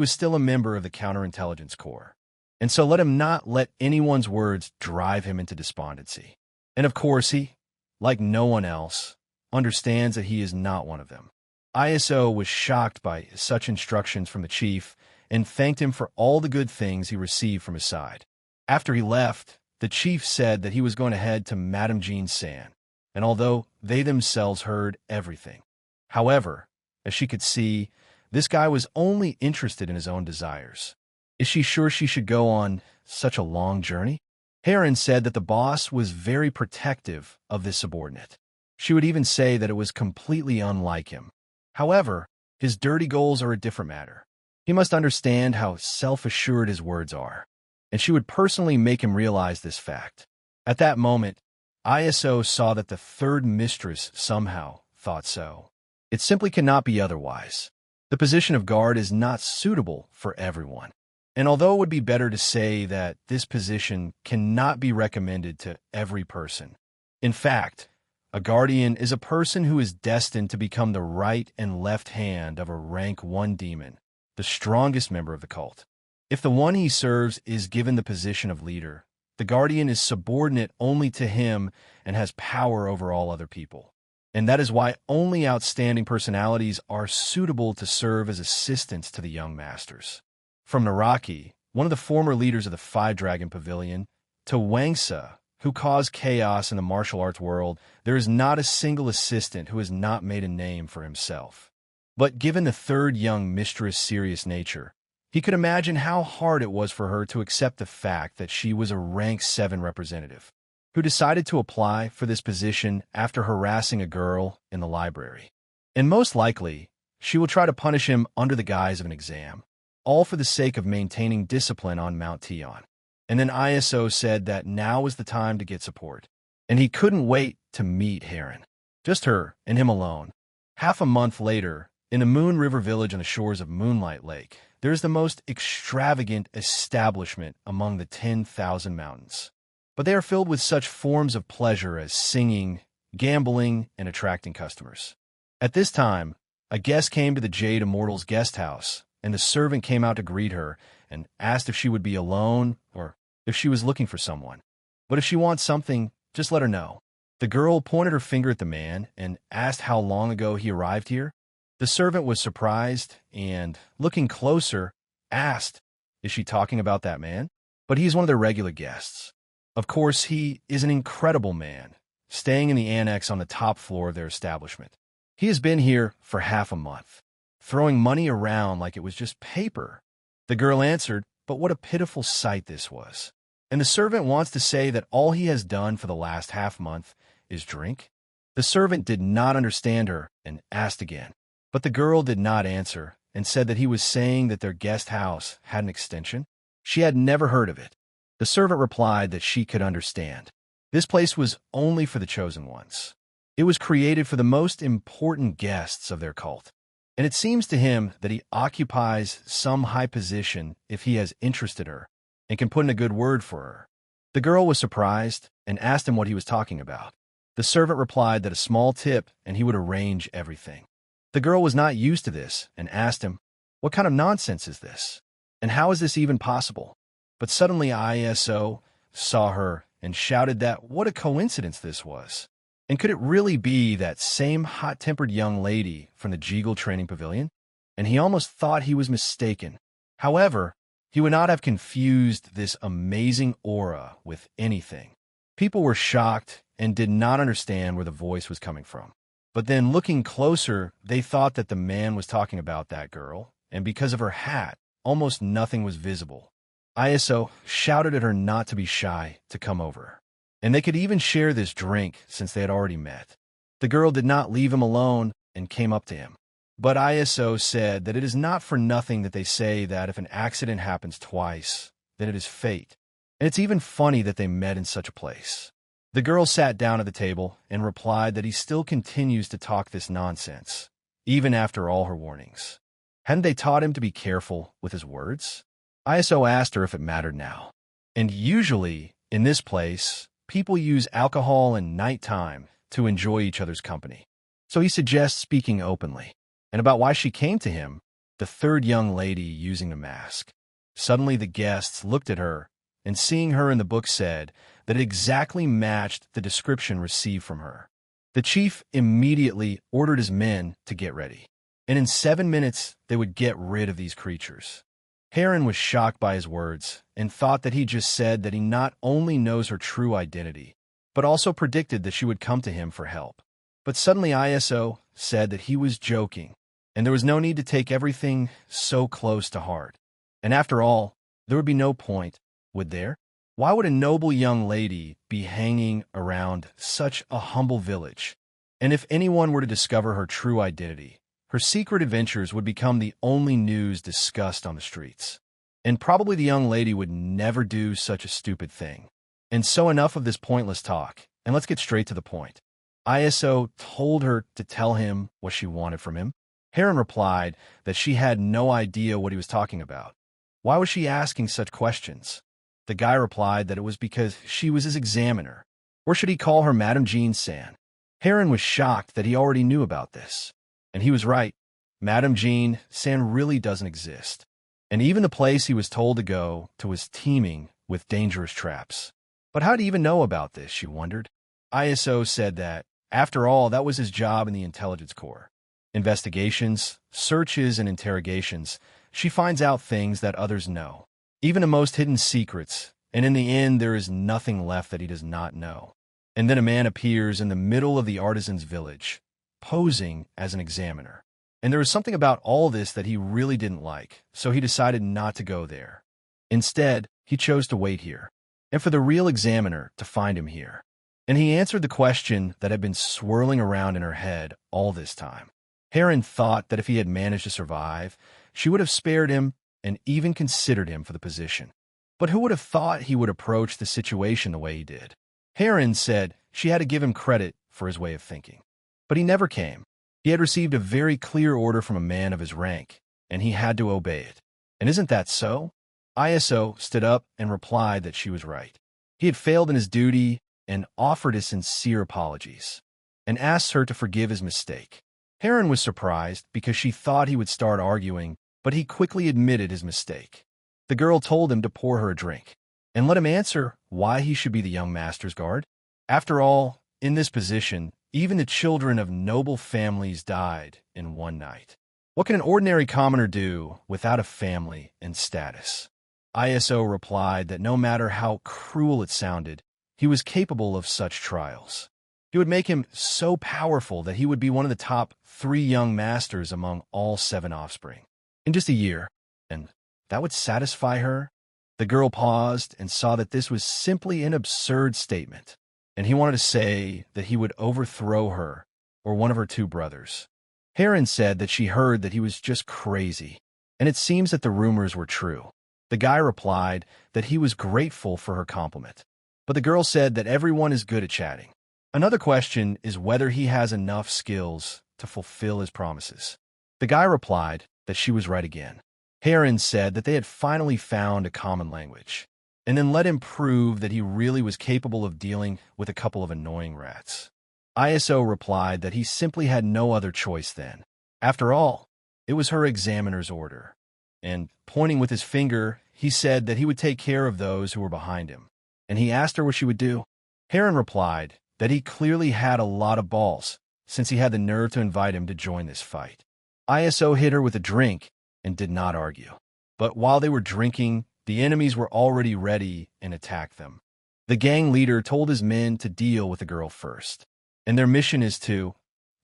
still a member of the Counterintelligence Corps. And so let him not let anyone's words drive him into despondency. And of course he, like no one else, understands that he is not one of them. ISO was shocked by such instructions from the chief and thanked him for all the good things he received from his side. After he left, the chief said that he was going to head to Madame Jean San, and although they themselves heard everything. However, as she could see, this guy was only interested in his own desires. Is she sure she should go on such a long journey? Heron said that the boss was very protective of this subordinate. She would even say that it was completely unlike him. However, his dirty goals are a different matter. He must understand how self-assured his words are, and she would personally make him realize this fact. At that moment, ISO saw that the 3rd mistress somehow thought so. It simply cannot be otherwise. The position of guard is not suitable for everyone. And although it would be better to say that this position cannot be recommended to every person, in fact, a guardian is a person who is destined to become the right and left hand of a rank 1 demon, the strongest member of the cult. If the one he serves is given the position of leader, the guardian is subordinate only to him and has power over all other people. And that is why only outstanding personalities are suitable to serve as assistants to the young masters. From Naraki, one of the former leaders of the 5-Dragon Pavilion, to Wangsa, who caused chaos in the martial arts world, there is not a single assistant who has not made a name for himself. But given the third young mistress' serious nature, he could imagine how hard it was for her to accept the fact that she was a rank 7 representative, who decided to apply for this position after harassing a girl in the library. And most likely, she will try to punish him under the guise of an exam, all for the sake of maintaining discipline on Mount Tion. And then ISO said that now was the time to get support, and he couldn't wait to meet Heron. Just her and him alone. Half a month later, in the Moon River village on the shores of Moonlight Lake, there is the most extravagant establishment among the 10,000 mountains. But they are filled with such forms of pleasure as singing, gambling, and attracting customers. At this time, a guest came to the Jade Immortal's guest house, and the servant came out to greet her and asked if she would be alone or if she was looking for someone. But if she wants something, just let her know. The girl pointed her finger at the man and asked how long ago he arrived here. The servant was surprised and, looking closer, asked, "Is she talking about that man?" But he's one of their regular guests. Of course, he is an incredible man, staying in the annex on the top floor of their establishment. He has been here for half a month, throwing money around like it was just paper. The girl answered, but what a pitiful sight this was. And the servant wants to say that all he has done for the last half month is drink? The servant did not understand her and asked again. But the girl did not answer and said that he was saying that their guest house had an extension. She had never heard of it. The servant replied that she could understand. This place was only for the chosen ones. It was created for the most important guests of their cult. And it seems to him that he occupies some high position if he has interested her and can put in a good word for her. The girl was surprised and asked him what he was talking about. The servant replied that a small tip and he would arrange everything. The girl was not used to this and asked him, "What kind of nonsense is this? And how is this even possible?" But suddenly ISO saw her and shouted that what a coincidence this was. And could it really be that same hot-tempered young lady from the Jeagle Training Pavilion? And he almost thought he was mistaken. However, he would not have confused this amazing aura with anything. People were shocked and did not understand where the voice was coming from. But then looking closer, they thought that the man was talking about that girl, and because of her hat, almost nothing was visible. ISO shouted at her not to be shy, to come over. And they could even share this drink since they had already met. The girl did not leave him alone and came up to him. But ISO said that it is not for nothing that they say that if an accident happens twice, then it is fate. And it's even funny that they met in such a place. The girl sat down at the table and replied that he still continues to talk this nonsense, even after all her warnings. Hadn't they taught him to be careful with his words? ISO asked her if it mattered now. And usually, in this place, people use alcohol and nighttime to enjoy each other's company. So he suggests speaking openly, and about why she came to him, the third young lady using the mask. Suddenly the guests looked at her, and seeing her in the book said that it exactly matched the description received from her. The chief immediately ordered his men to get ready, and in 7 minutes they would get rid of these creatures. Heron was shocked by his words and thought that he just said that he not only knows her true identity, but also predicted that she would come to him for help. But suddenly ISO said that he was joking, and there was no need to take everything so close to heart. And after all, there would be no point, would there? Why would a noble young lady be hanging around such a humble village? And if anyone were to discover her true identity, her secret adventures would become the only news discussed on the streets. And probably the young lady would never do such a stupid thing. And so enough of this pointless talk, and let's get straight to the point. ISO told her to tell him what she wanted from him. Heron replied that she had no idea what he was talking about. Why was she asking such questions? The guy replied that it was because she was his examiner. Or should he call her Madame Jean-san? Heron was shocked that he already knew about this. And he was right. Madame Jean-san really doesn't exist. And even the place he was told to go to was teeming with dangerous traps. But how did he even know about this, she wondered. ISO said that, after all, that was his job in the intelligence corps. Investigations, searches, and interrogations, she finds out things that others know. Even the most hidden secrets, and in the end there is nothing left that he does not know. And then a man appears in the middle of the artisan's village, posing as an examiner. And there was something about all this that he really didn't like, so he decided not to go there. Instead, he chose to wait here, and for the real examiner to find him here. And he answered the question that had been swirling around in her head all this time. Heron thought that if he had managed to survive, she would have spared him and even considered him for the position. But who would have thought he would approach the situation the way he did? Heron said she had to give him credit for his way of thinking. But he never came. He had received a very clear order from a man of his rank, and he had to obey it. And isn't that so? ISO stood up and replied that she was right. He had failed in his duty and offered his sincere apologies, and asked her to forgive his mistake. Heron was surprised because she thought he would start arguing, but he quickly admitted his mistake. The girl told him to pour her a drink, and let him answer why he should be the young master's guard. After all, in this position, even the children of noble families died in one night. What can an ordinary commoner do without a family and status? ISO replied that no matter how cruel it sounded, he was capable of such trials. He would make him so powerful that he would be one of the top 3 young masters among all 7 offspring in just a year, and that would satisfy her? The girl paused and saw that this was simply an absurd statement, and he wanted to say that he would overthrow her or one of her 2 brothers. Heron said that she heard that he was just crazy, and it seems that the rumors were true. The guy replied that he was grateful for her compliment, but the girl said that everyone is good at chatting. Another question is whether he has enough skills to fulfill his promises. The guy replied that she was right again. Heron said that they had finally found a common language, and then let him prove that he really was capable of dealing with a couple of annoying rats. ISO replied that he simply had no other choice then. After all, it was her examiner's order. And, pointing with his finger, he said that he would take care of those who were behind him. And he asked her what she would do. Heron replied that he clearly had a lot of balls, since he had the nerve to invite him to join this fight. ISO hit her with a drink and did not argue. But while they were drinking, the enemies were already ready and attacked them. The gang leader told his men to deal with the girl first, and their mission is to...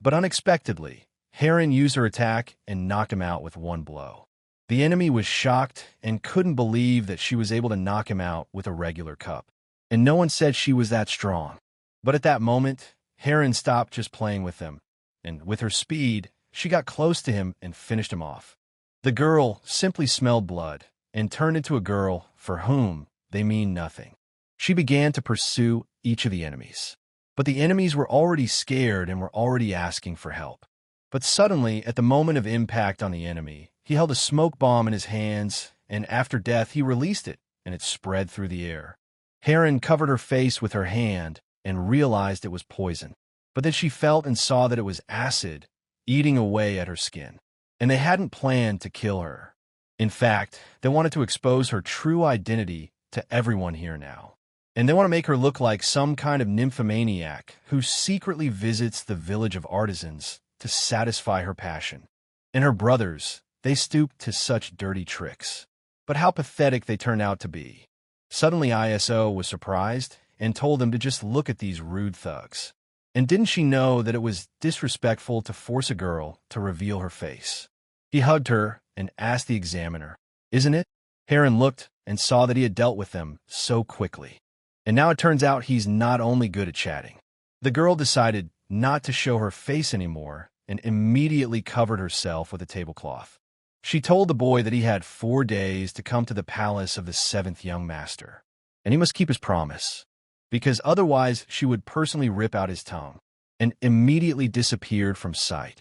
But unexpectedly, Heron used her attack and knocked him out with one blow. The enemy was shocked and couldn't believe that she was able to knock him out with a regular cup. And no one said she was that strong. But at that moment, Heron stopped just playing with them, and with her speed, she got close to him and finished him off. The girl simply smelled blood and turned into a girl for whom they mean nothing. She began to pursue each of the enemies. But the enemies were already scared and were already asking for help. But suddenly, at the moment of impact on the enemy, he held a smoke bomb in his hands, and after death, he released it, and it spread through the air. Heron covered her face with her hand and realized it was poison. But then she felt and saw that it was acid eating away at her skin. And they hadn't planned to kill her. In fact, they wanted to expose her true identity to everyone here now. And they want to make her look like some kind of nymphomaniac who secretly visits the village of artisans to satisfy her passion. And her brothers, they stooped to such dirty tricks. But how pathetic they turned out to be. Suddenly ISO was surprised and told them to just look at these rude thugs. And didn't she know that it was disrespectful to force a girl to reveal her face? He hugged her and asked the examiner, "Isn't it?" Heron looked and saw that he had dealt with them so quickly. And now it turns out he's not only good at chatting. The girl decided not to show her face anymore and immediately covered herself with a tablecloth. She told the boy that he had 4 days to come to the palace of the 7th young master, and he must keep his promise, because otherwise she would personally rip out his tongue, and immediately disappeared from sight.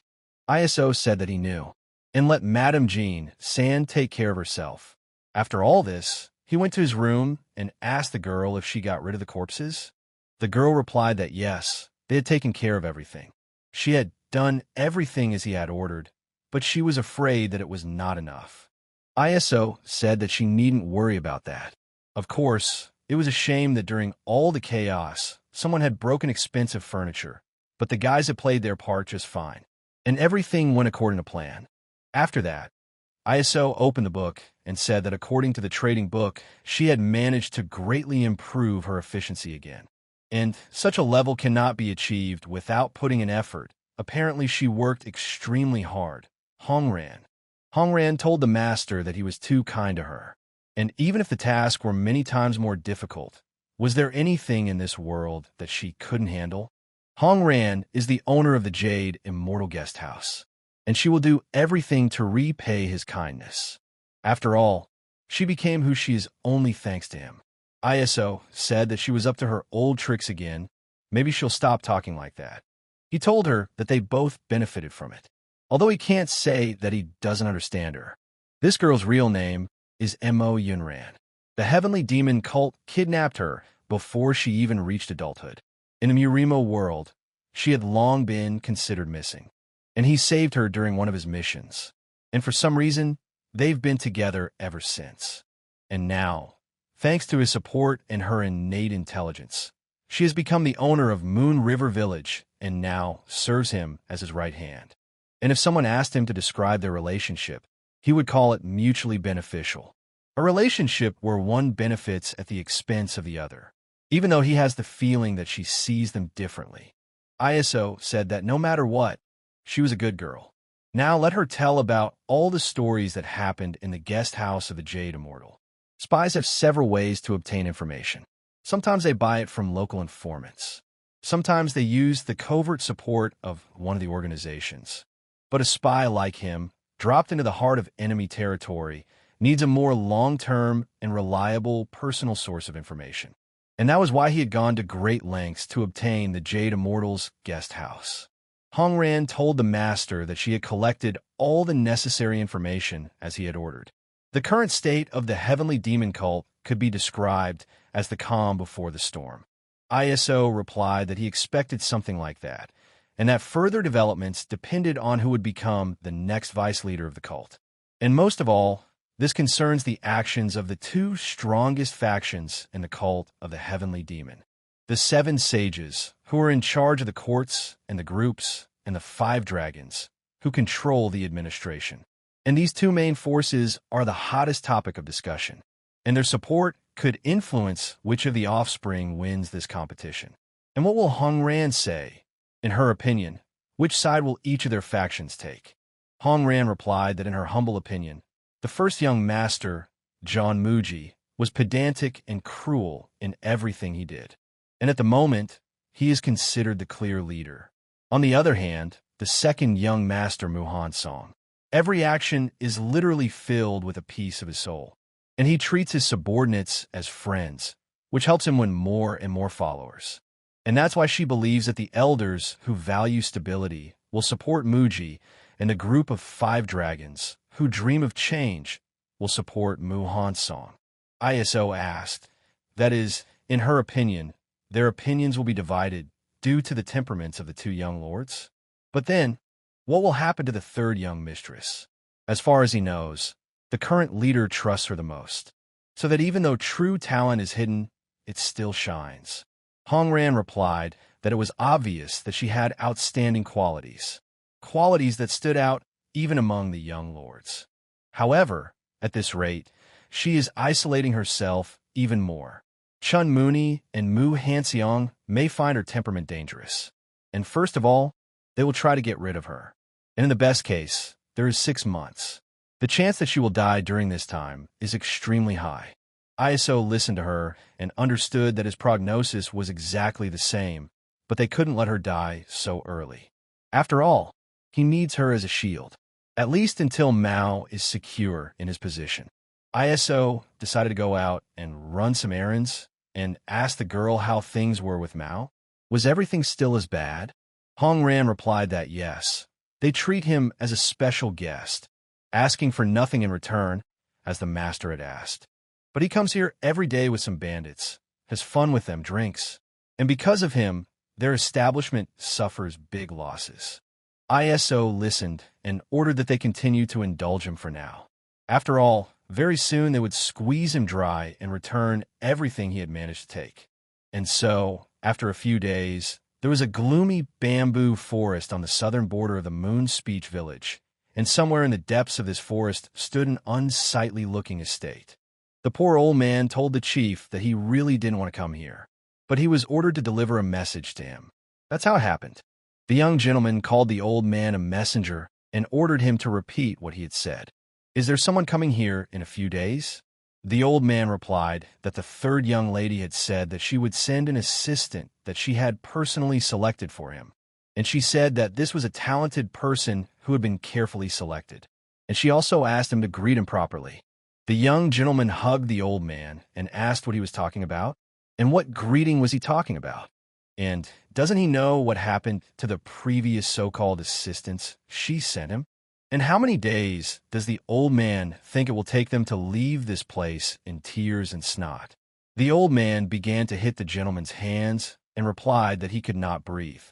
ISO said that he knew, and let Madame Jean Sand take care of herself. After all this, he went to his room and asked the girl if she got rid of the corpses. The girl replied that yes, they had taken care of everything. She had done everything as he had ordered, but she was afraid that it was not enough. ISO said that she needn't worry about that. Of course, it was a shame that during all the chaos, someone had broken expensive furniture, but the guys had played their part just fine, and everything went according to plan. After that, ISO opened the book and said that according to the trading book, she had managed to greatly improve her efficiency again. And such a level cannot be achieved without putting in effort. Apparently, she worked extremely hard. Hongran. Hongran told the master that he was too kind to her. And even if the task were many times more difficult, was there anything in this world that she couldn't handle? Hongran is the owner of the Jade Immortal Guest House, and she will do everything to repay his kindness. After all, she became who she is only thanks to him. ISO said that she was up to her old tricks again. Maybe she'll stop talking like that. He told her that they both benefited from it, although he can't say that he doesn't understand her. This girl's real name is Mo Yunran. The heavenly demon cult kidnapped her before she even reached adulthood. In the Murimo world, she had long been considered missing, and he saved her during one of his missions. And for some reason, they've been together ever since. And now, thanks to his support and her innate intelligence, she has become the owner of Moon River Village and now serves him as his right hand. And if someone asked him to describe their relationship, he would call it mutually beneficial. A relationship where one benefits at the expense of the other, even though he has the feeling that she sees them differently. ISO said that no matter what, she was a good girl. Now let her tell about all the stories that happened in the guest house of the Jade Immortal. Spies have several ways to obtain information. Sometimes they buy it from local informants. Sometimes they use the covert support of one of the organizations. But a spy like him, dropped into the heart of enemy territory, needs a more long-term and reliable personal source of information. And that was why he had gone to great lengths to obtain the Jade Immortal's guest house. Hongran told the master that she had collected all the necessary information as he had ordered. The current state of the heavenly demon cult could be described as the calm before the storm. ISO replied that he expected something like that, and that further developments depended on who would become the next vice leader of the cult. And most of all, this concerns the actions of the two strongest factions in the cult of the heavenly demon. The 7 sages, who are in charge of the courts and the groups, and the 5 dragons, who control the administration. And these two main forces are the hottest topic of discussion, and their support could influence which of the offspring wins this competition. And what will Hongran say? In her opinion, which side will each of their factions take? Hongran replied that in her humble opinion, the first young master, John Muji, was pedantic and cruel in everything he did. And at the moment, he is considered the clear leader. On the other hand, the second young master, Muhan Song, every action is literally filled with a piece of his soul, and he treats his subordinates as friends, which helps him win more and more followers. And that's why she believes that the elders who value stability will support Muji, and the group of 5 dragons who dream of change will support Muhan Song. ISO asked, that is, in her opinion, their opinions will be divided due to the temperaments of the 2 young lords? But then, what will happen to the 3rd young mistress? As far as he knows, the current leader trusts her the most, so that even though true talent is hidden, it still shines. Hongran replied that it was obvious that she had outstanding qualities that stood out even among the young lords. However, at this rate, she is isolating herself even more. Chun Mooney and Mu Hanseong may find her temperament dangerous, and first of all, they will try to get rid of her. And in the best case, there is 6 months. The chance that she will die during this time is extremely high. ISO listened to her and understood that his prognosis was exactly the same, but they couldn't let her die so early. After all, he needs her as a shield, at least until Mao is secure in his position. ISO decided to go out and run some errands and ask the girl how things were with Mao. Was everything still as bad? Hongran replied that yes. They treat him as a special guest, asking for nothing in return, as the master had asked. But he comes here every day with some bandits, has fun with them, drinks, and because of him, their establishment suffers big losses. ISO listened and ordered that they continue to indulge him for now. After all, very soon they would squeeze him dry and return everything he had managed to take. And so, after a few days, there was a gloomy bamboo forest on the southern border of the Moon Speech village, and somewhere in the depths of this forest stood an unsightly-looking estate. The poor old man told the chief that he really didn't want to come here, but he was ordered to deliver a message to him. That's how it happened. The young gentleman called the old man a messenger and ordered him to repeat what he had said. "Is there someone coming here in a few days?" The old man replied that the third young lady had said that she would send an assistant that she had personally selected for him. And she said that this was a talented person who had been carefully selected. And she also asked him to greet him properly. The young gentleman hugged the old man and asked what he was talking about. And what greeting was he talking about? And doesn't he know what happened to the previous so-called assistants she sent him? And how many days does the old man think it will take them to leave this place in tears and snot? The old man began to hit the gentleman's hands and replied that he could not breathe.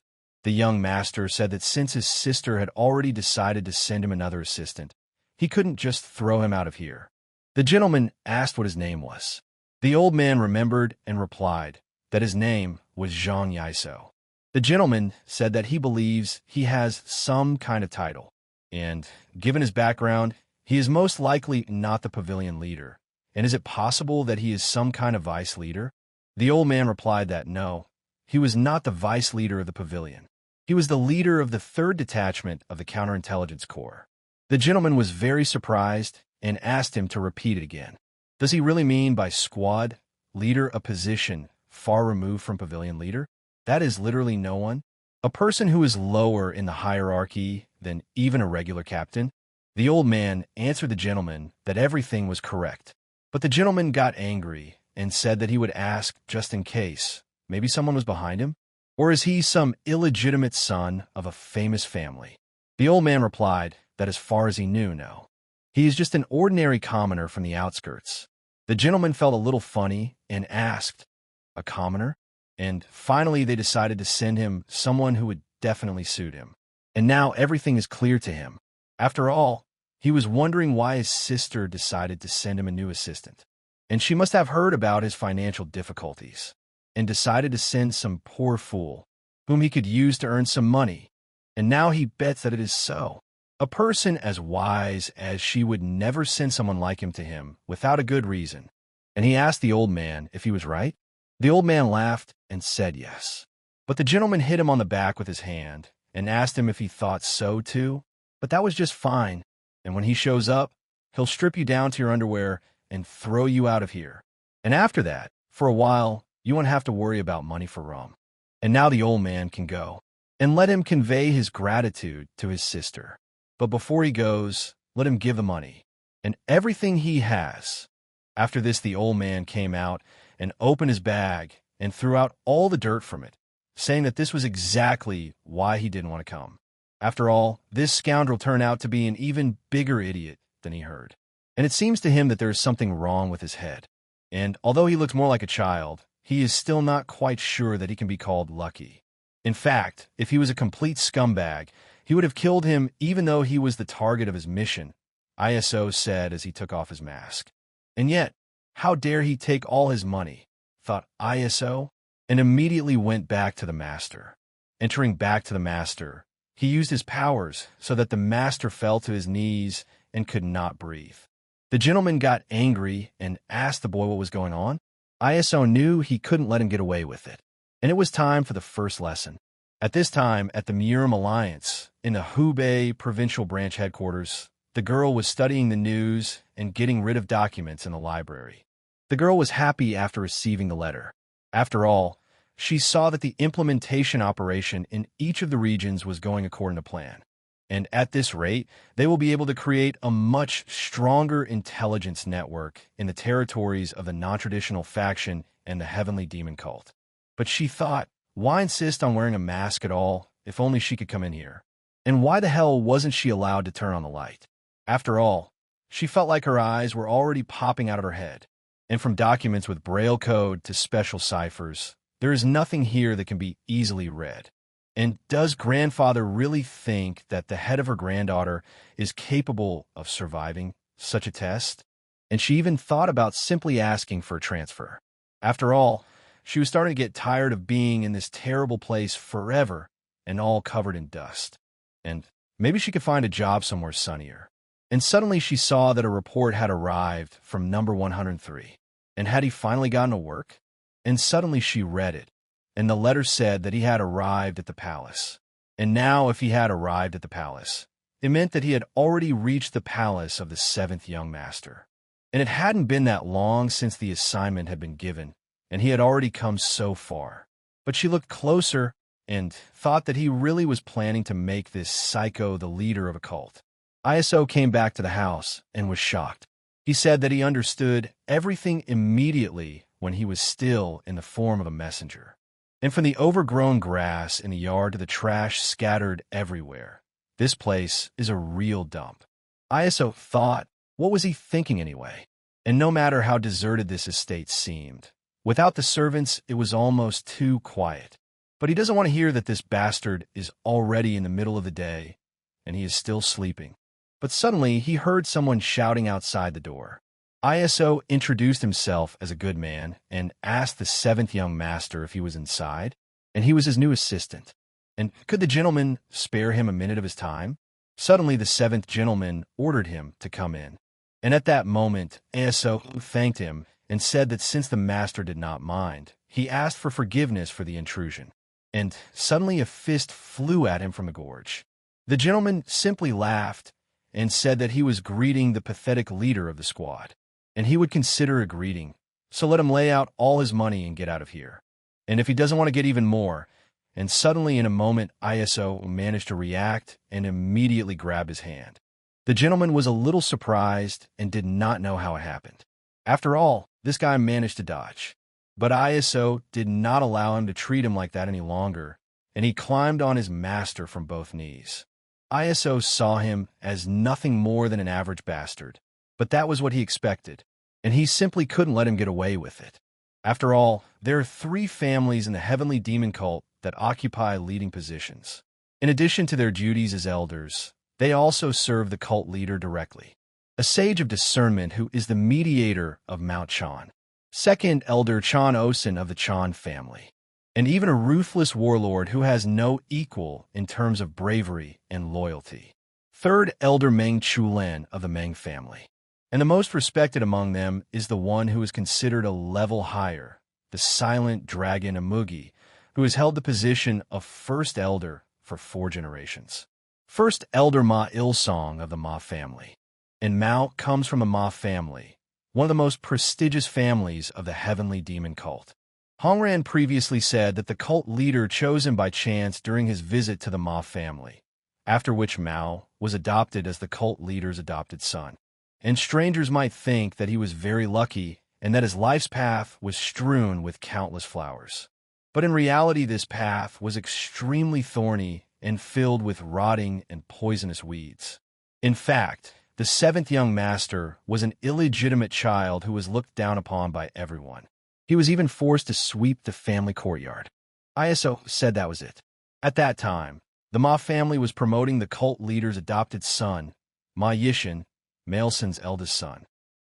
The young master said that since his sister had already decided to send him another assistant, he couldn't just throw him out of here. The gentleman asked what his name was. The old man remembered and replied that his name was Zhang Yaiso. The gentleman said that he believes he has some kind of title, and given his background, he is most likely not the pavilion leader. And is it possible that he is some kind of vice leader? The old man replied that no, he was not the vice leader of the pavilion. He was the leader of the 3rd detachment of the Counterintelligence Corps. The gentleman was very surprised and asked him to repeat it again. Does he really mean by squad leader a position far removed from pavilion leader? That is literally no one. A person who is lower in the hierarchy than even a regular captain? The old man answered the gentleman that everything was correct. But the gentleman got angry and said that he would ask just in case. Maybe someone was behind him? Or is he some illegitimate son of a famous family? The old man replied that as far as he knew, no. He is just an ordinary commoner from the outskirts. The gentleman felt a little funny and asked, "A commoner?" And finally they decided to send him someone who would definitely suit him. And now everything is clear to him. After all, he was wondering why his sister decided to send him a new assistant. And she must have heard about his financial difficulties and decided to send some poor fool whom he could use to earn some money. And now he bets that it is so. A person as wise as she would never send someone like him to him without a good reason. And he asked the old man if he was right. The old man laughed and said yes. But the gentleman hit him on the back with his hand and asked him if he thought so too. But that was just fine. And when he shows up, he'll strip you down to your underwear and throw you out of here. And after that, for a while, you won't have to worry about money for rum. And now the old man can go. And let him convey his gratitude to his sister. But before he goes, let him give the money and everything he has. After this, the old man came out and opened his bag and threw out all the dirt from it, saying that this was exactly why he didn't want to come. After all, this scoundrel turned out to be an even bigger idiot than he heard. And it seems to him that there is something wrong with his head. And although he looks more like a child, he is still not quite sure that he can be called lucky. In fact, if he was a complete scumbag, he would have killed him even though he was the target of his mission, ISO said as he took off his mask. And yet, how dare he take all his money, thought ISO, and immediately went back to the master. Entering back to the master, he used his powers so that the master fell to his knees and could not breathe. The gentleman got angry and asked the boy what was going on. ISO knew he couldn't let him get away with it, and it was time for the first lesson. At this time, at the Murim Alliance, in the Hubei provincial branch headquarters, the girl was studying the news and getting rid of documents in the library. The girl was happy after receiving the letter. After all, she saw that the implementation operation in each of the regions was going according to plan. And at this rate, they will be able to create a much stronger intelligence network in the territories of the non-traditional faction and the heavenly demon cult. But she thought, why insist on wearing a mask at all if only she could come in here? And why the hell wasn't she allowed to turn on the light? After all, she felt like her eyes were already popping out of her head. And from documents with Braille code to special ciphers, there is nothing here that can be easily read. And does grandfather really think that the head of her granddaughter is capable of surviving such a test? And she even thought about simply asking for a transfer. After all, she was starting to get tired of being in this terrible place forever and all covered in dust. And maybe she could find a job somewhere sunnier. And suddenly she saw that a report had arrived from number 103. And had he finally gotten to work? And suddenly she read it. And the letter said that he had arrived at the palace. And now if he had arrived at the palace, It meant that he had already reached the palace of the seventh young master. And it hadn't been that long since the assignment had been given, and he had already come so far. But she looked closer and thought that he really was planning to make this psycho the leader of a cult. ISO came back to the house and was shocked. He said that he understood everything immediately when he was still in the form of a messenger. And from the overgrown grass in the yard to the trash scattered everywhere, this place is a real dump. ISO thought, what was he thinking anyway? And no matter how deserted this estate seemed, without the servants, it was almost too quiet. But he doesn't want to hear that this bastard is already in the middle of the day, and he is still sleeping. But suddenly, he heard someone shouting outside the door. ISO introduced himself as a good man and asked the seventh young master if he was inside, and he was his new assistant. And could the gentleman spare him a minute of his time? Suddenly, the seventh gentleman ordered him to come in. And at that moment, ISO thanked him and said that since the master did not mind, he asked for forgiveness for the intrusion. And suddenly a fist flew at him from the gorge. The gentleman simply laughed and said that he was greeting the pathetic leader of the squad, and he would consider a greeting, so let him lay out all his money and get out of here. And if he doesn't want to get even more, and suddenly in a moment ISO managed to react and immediately grab his hand. The gentleman was a little surprised and did not know how it happened. After all, this guy managed to dodge. But ISO did not allow him to treat him like that any longer, and he climbed on his master from both knees. ISO saw him as nothing more than an average bastard, but that was what he expected, and he simply couldn't let him get away with it. After all, there are 3 families in the heavenly demon cult that occupy leading positions. In addition to their duties as elders, they also serve the cult leader directly, a sage of discernment who is the mediator of Mount Chan, second elder Chan Osen of the Chan family, and even a ruthless warlord who has no equal in terms of bravery and loyalty, third elder Meng Chulen of the Meng family. And the most respected among them is the one who is considered a level higher, the silent dragon Amugi, who has held the position of first elder for 4 generations. First elder Ma Ilsong of the Ma family. And Mao comes from the Ma family, one of the most prestigious families of the heavenly demon cult. Hongran previously said that the cult leader chose him by chance during his visit to the Ma family, after which Mao was adopted as the cult leader's adopted son. And strangers might think that he was very lucky and that his life's path was strewn with countless flowers. But in reality, this path was extremely thorny and filled with rotting and poisonous weeds. In fact, the 7th young master was an illegitimate child who was looked down upon by everyone. He was even forced to sweep the family courtyard. ISO said that was it. At that time, the Ma family was promoting the cult leader's adopted son, Ma Yishin, Maelson's eldest son.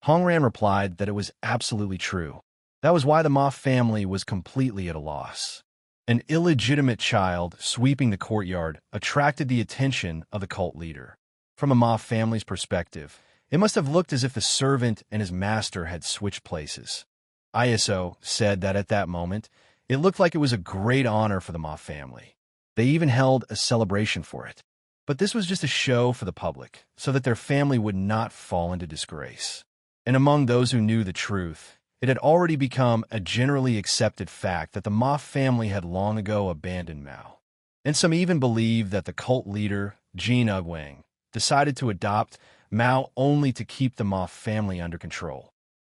Hongran replied that it was absolutely true. That was why the Ma family was completely at a loss. An illegitimate child sweeping the courtyard attracted the attention of the cult leader. From a Ma family's perspective, it must have looked as if the servant and his master had switched places. ISO said that at that moment, it looked like it was a great honor for the Ma family. They even held a celebration for it. But this was just a show for the public, so that their family would not fall into disgrace. And among those who knew the truth, it had already become a generally accepted fact that the Ma family had long ago abandoned Mao. And some even believed that the cult leader, Jin Ugwang, decided to adopt Mao only to keep the Ma family under control.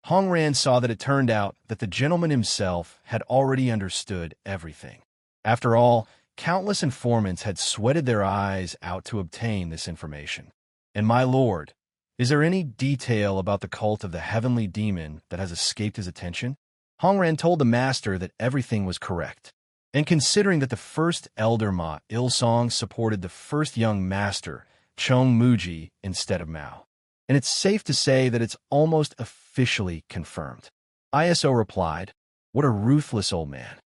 Hongran saw that it turned out that the gentleman himself had already understood everything. After all, countless informants had sweated their eyes out to obtain this information. And my lord, is there any detail about the cult of the heavenly demon that has escaped his attention? Hongran told the master that everything was correct. And considering that the first elder Ma Ilsong supported the first young master, Chong Muji, instead of Mao. And it's safe to say that it's almost officially confirmed. ISO replied, "What a ruthless old man.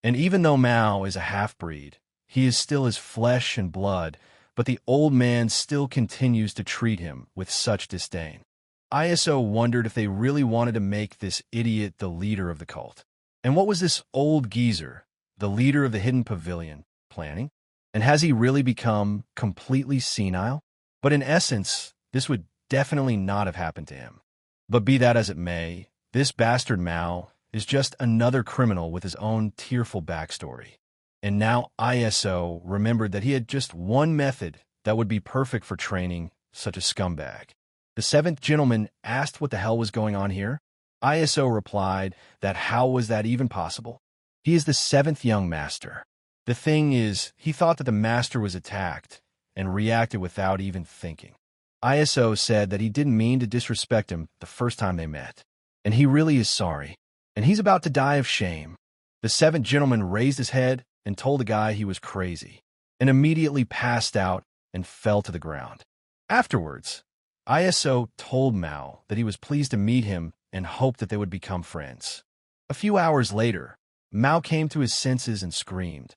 And even though Mao is a half-breed, he is still his flesh and blood, but the old man still continues to treat him with such disdain." ISO wondered if they really wanted to make this idiot the leader of the cult. And what was this old geezer, the leader of the hidden pavilion, planning? And has he really become completely senile? But in essence, this would definitely not have happened to him. But be that as it may, this bastard Mao is just another criminal with his own tearful backstory. And now ISO remembered that he had just one method that would be perfect for training such a scumbag. The seventh gentleman asked what the hell was going on here. ISO replied that how was that even possible? He is the seventh young master. The thing is, he thought that the master was attacked and reacted without even thinking. ISO said that he didn't mean to disrespect him the first time they met, and he really is sorry, and he's about to die of shame. The seventh gentleman raised his head and told the guy he was crazy, and immediately passed out and fell to the ground. Afterwards, ISO told Mao that he was pleased to meet him and hoped that they would become friends. A few hours later, Mao came to his senses and screamed,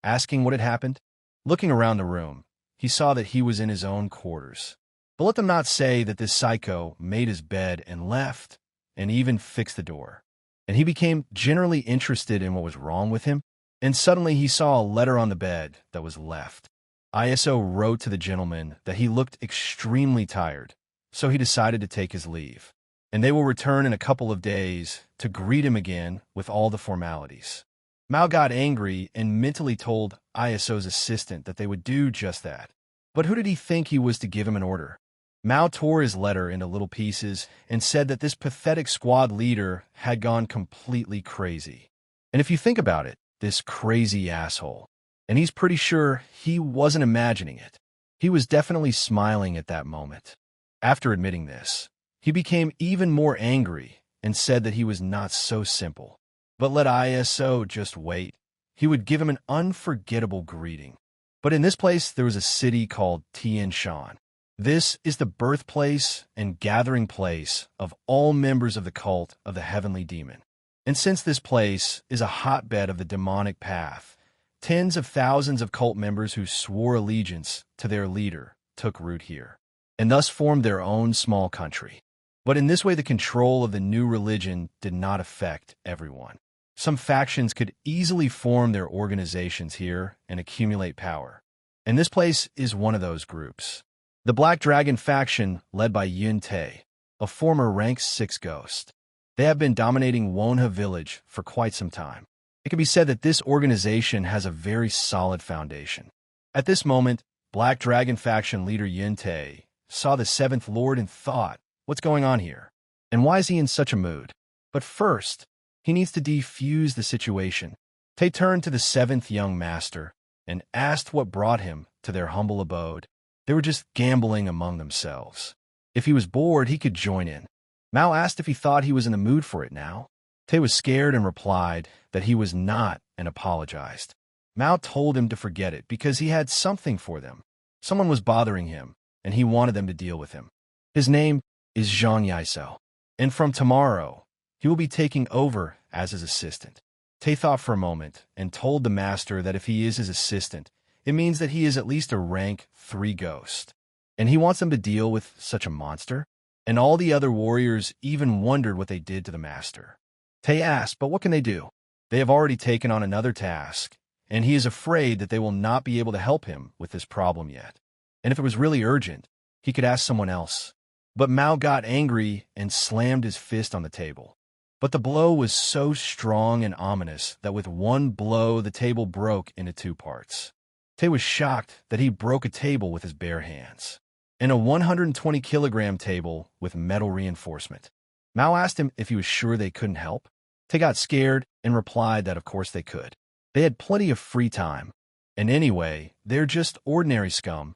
asking what had happened. Looking around the room, he saw that he was in his own quarters. But let them not say that this psycho made his bed and left, and even fixed the door. And he became generally interested in what was wrong with him, and suddenly he saw a letter on the bed that was left. ISO wrote to the gentleman that he looked extremely tired, so he decided to take his leave, and they will return in a couple of days to greet him again with all the formalities. Mao got angry and mentally told ISO's assistant that they would do just that. But who did he think he was to give him an order? Mao tore his letter into little pieces and said that this pathetic squad leader had gone completely crazy. And if you think about it, this crazy asshole, and he's pretty sure he wasn't imagining it. He was definitely smiling at that moment. After admitting this, he became even more angry and said that he was not so simple. But let ISO just wait. He would give him an unforgettable greeting. But in this place, there was a city called Tian Shan. This is the birthplace and gathering place of all members of the cult of the Heavenly Demon. And since this place is a hotbed of the demonic path, tens of thousands of cult members who swore allegiance to their leader took root here, and thus formed their own small country. But in this way, the control of the new religion did not affect everyone. Some factions could easily form their organizations here and accumulate power. And this place is one of those groups. The Black Dragon faction, led by Yun Tae, a former rank 6 ghost. They have been dominating Wonha village for quite some time. It can be said that this organization has a very solid foundation. At this moment, Black Dragon faction leader Yun Tae saw the 7th Lord and thought, what's going on here? And why is he in such a mood? But first, he needs to defuse the situation. Tae turned to the 7th young master and asked what brought him to their humble abode. They were just gambling among themselves. If he was bored, he could join in. Mao asked if he thought he was in the mood for it now. Tae was scared and replied that he was not and apologized. Mao told him to forget it because he had something for them. Someone was bothering him, and he wanted them to deal with him. His name is Zhang Yaiso, and from tomorrow, he will be taking over as his assistant. Tae thought for a moment and told the master that if he is his assistant, it means that he is at least a rank 3 ghost, and he wants them to deal with such a monster. And all the other warriors even wondered what they did to the master. Tae asked, but what can they do? They have already taken on another task, and he is afraid that they will not be able to help him with this problem yet. And if it was really urgent, he could ask someone else. But Mao got angry and slammed his fist on the table. But the blow was so strong and ominous that with one blow the table broke into 2 parts. Tae was shocked that he broke a table with his bare hands, and a 120-kilogram table with metal reinforcement. Mao asked him if he was sure they couldn't help. Tae got scared and replied that of course they could. They had plenty of free time, and anyway, they're just ordinary scum.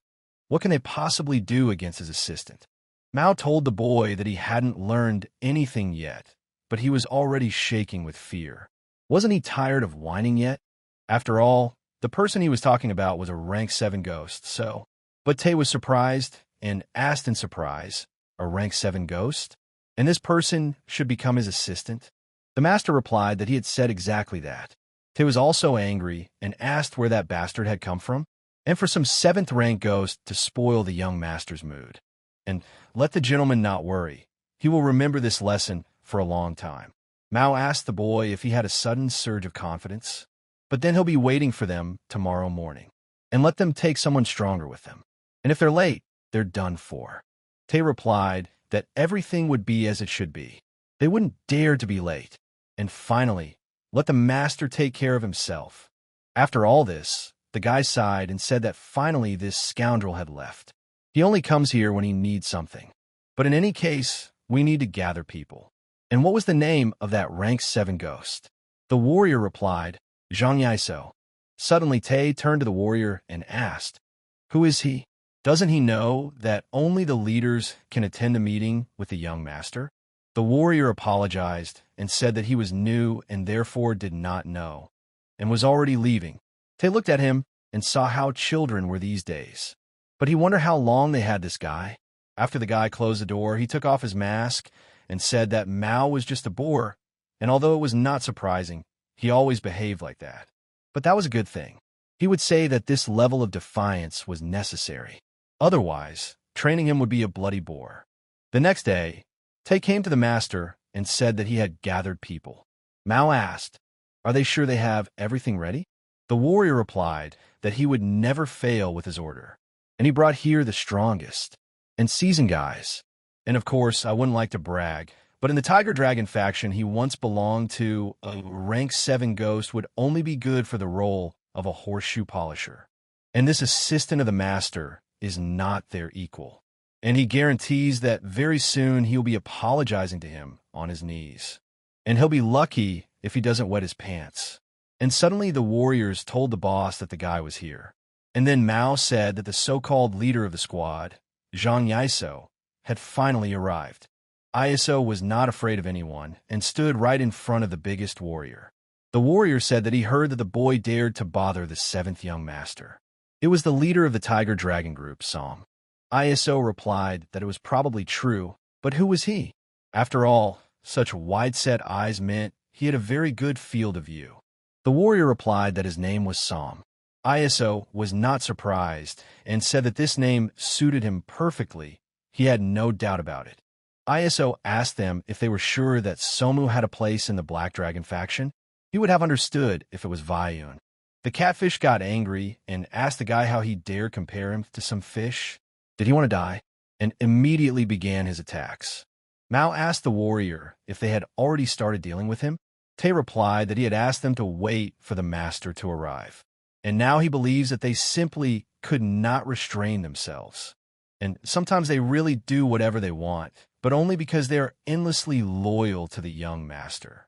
What can they possibly do against his assistant? Mao told the boy that he hadn't learned anything yet, but he was already shaking with fear. Wasn't he tired of whining yet? After all, the person he was talking about was a rank 7 ghost, so... But Tae was surprised and asked in surprise, a rank 7 ghost? And this person should become his assistant? The master replied that he had said exactly that. Tae was also angry and asked where that bastard had come from, and for some 7th rank ghost to spoil the young master's mood. And let the gentleman not worry. He will remember this lesson for a long time. Mao asked the boy if he had a sudden surge of confidence, but then he'll be waiting for them tomorrow morning. And let them take someone stronger with them. And if they're late, they're done for. Tay replied that everything would be as it should be. They wouldn't dare to be late. And finally, let the master take care of himself. After all this, the guy sighed and said that finally this scoundrel had left. He only comes here when he needs something. But in any case, we need to gather people. And what was the name of that rank 7 ghost? The warrior replied, Zhang Yaiso. Suddenly Tay turned to the warrior and asked, Who is he? Doesn't he know that only the leaders can attend a meeting with the young master? The warrior apologized and said that he was new and therefore did not know, and was already leaving. Tay looked at him and saw how children were these days. But he wondered how long they had this guy. After the guy closed the door, he took off his mask and said that Mao was just a bore, and although it was not surprising, he always behaved like that. But that was a good thing. He would say that this level of defiance was necessary. Otherwise, training him would be a bloody bore. The next day, Tay came to the master and said that he had gathered people. Mao asked, Are they sure they have everything ready? The warrior replied that he would never fail with his order, and he brought here the strongest and seasoned guys. And of course, I wouldn't like to brag, but in the Tiger Dragon faction, he once belonged to a rank 7 ghost would only be good for the role of a horseshoe polisher. And this assistant of the master is not their equal. And he guarantees that very soon he'll be apologizing to him on his knees. And he'll be lucky if he doesn't wet his pants. And suddenly the warriors told the boss that the guy was here. And then Mao said that the so-called leader of the squad, Zhang Yaiso, had finally arrived. Iso was not afraid of anyone and stood right in front of the biggest warrior. The warrior said that he heard that the boy dared to bother the 7th young master. It was the leader of the Tiger Dragon group, Som. Iso replied that it was probably true, but who was he? After all, such wide-set eyes meant he had a very good field of view. The warrior replied that his name was Som. Iso was not surprised and said that this name suited him perfectly. He had no doubt about it. Iso asked them if they were sure that Somu had a place in the Black Dragon faction. He would have understood if it was Vayun. The catfish got angry and asked the guy how he dared compare him to some fish. Did he want to die? And immediately began his attacks. Mao asked the warrior if they had already started dealing with him. Tay replied that he had asked them to wait for the master to arrive. And now he believes that they simply could not restrain themselves. And sometimes they really do whatever they want, but only because they are endlessly loyal to the young master.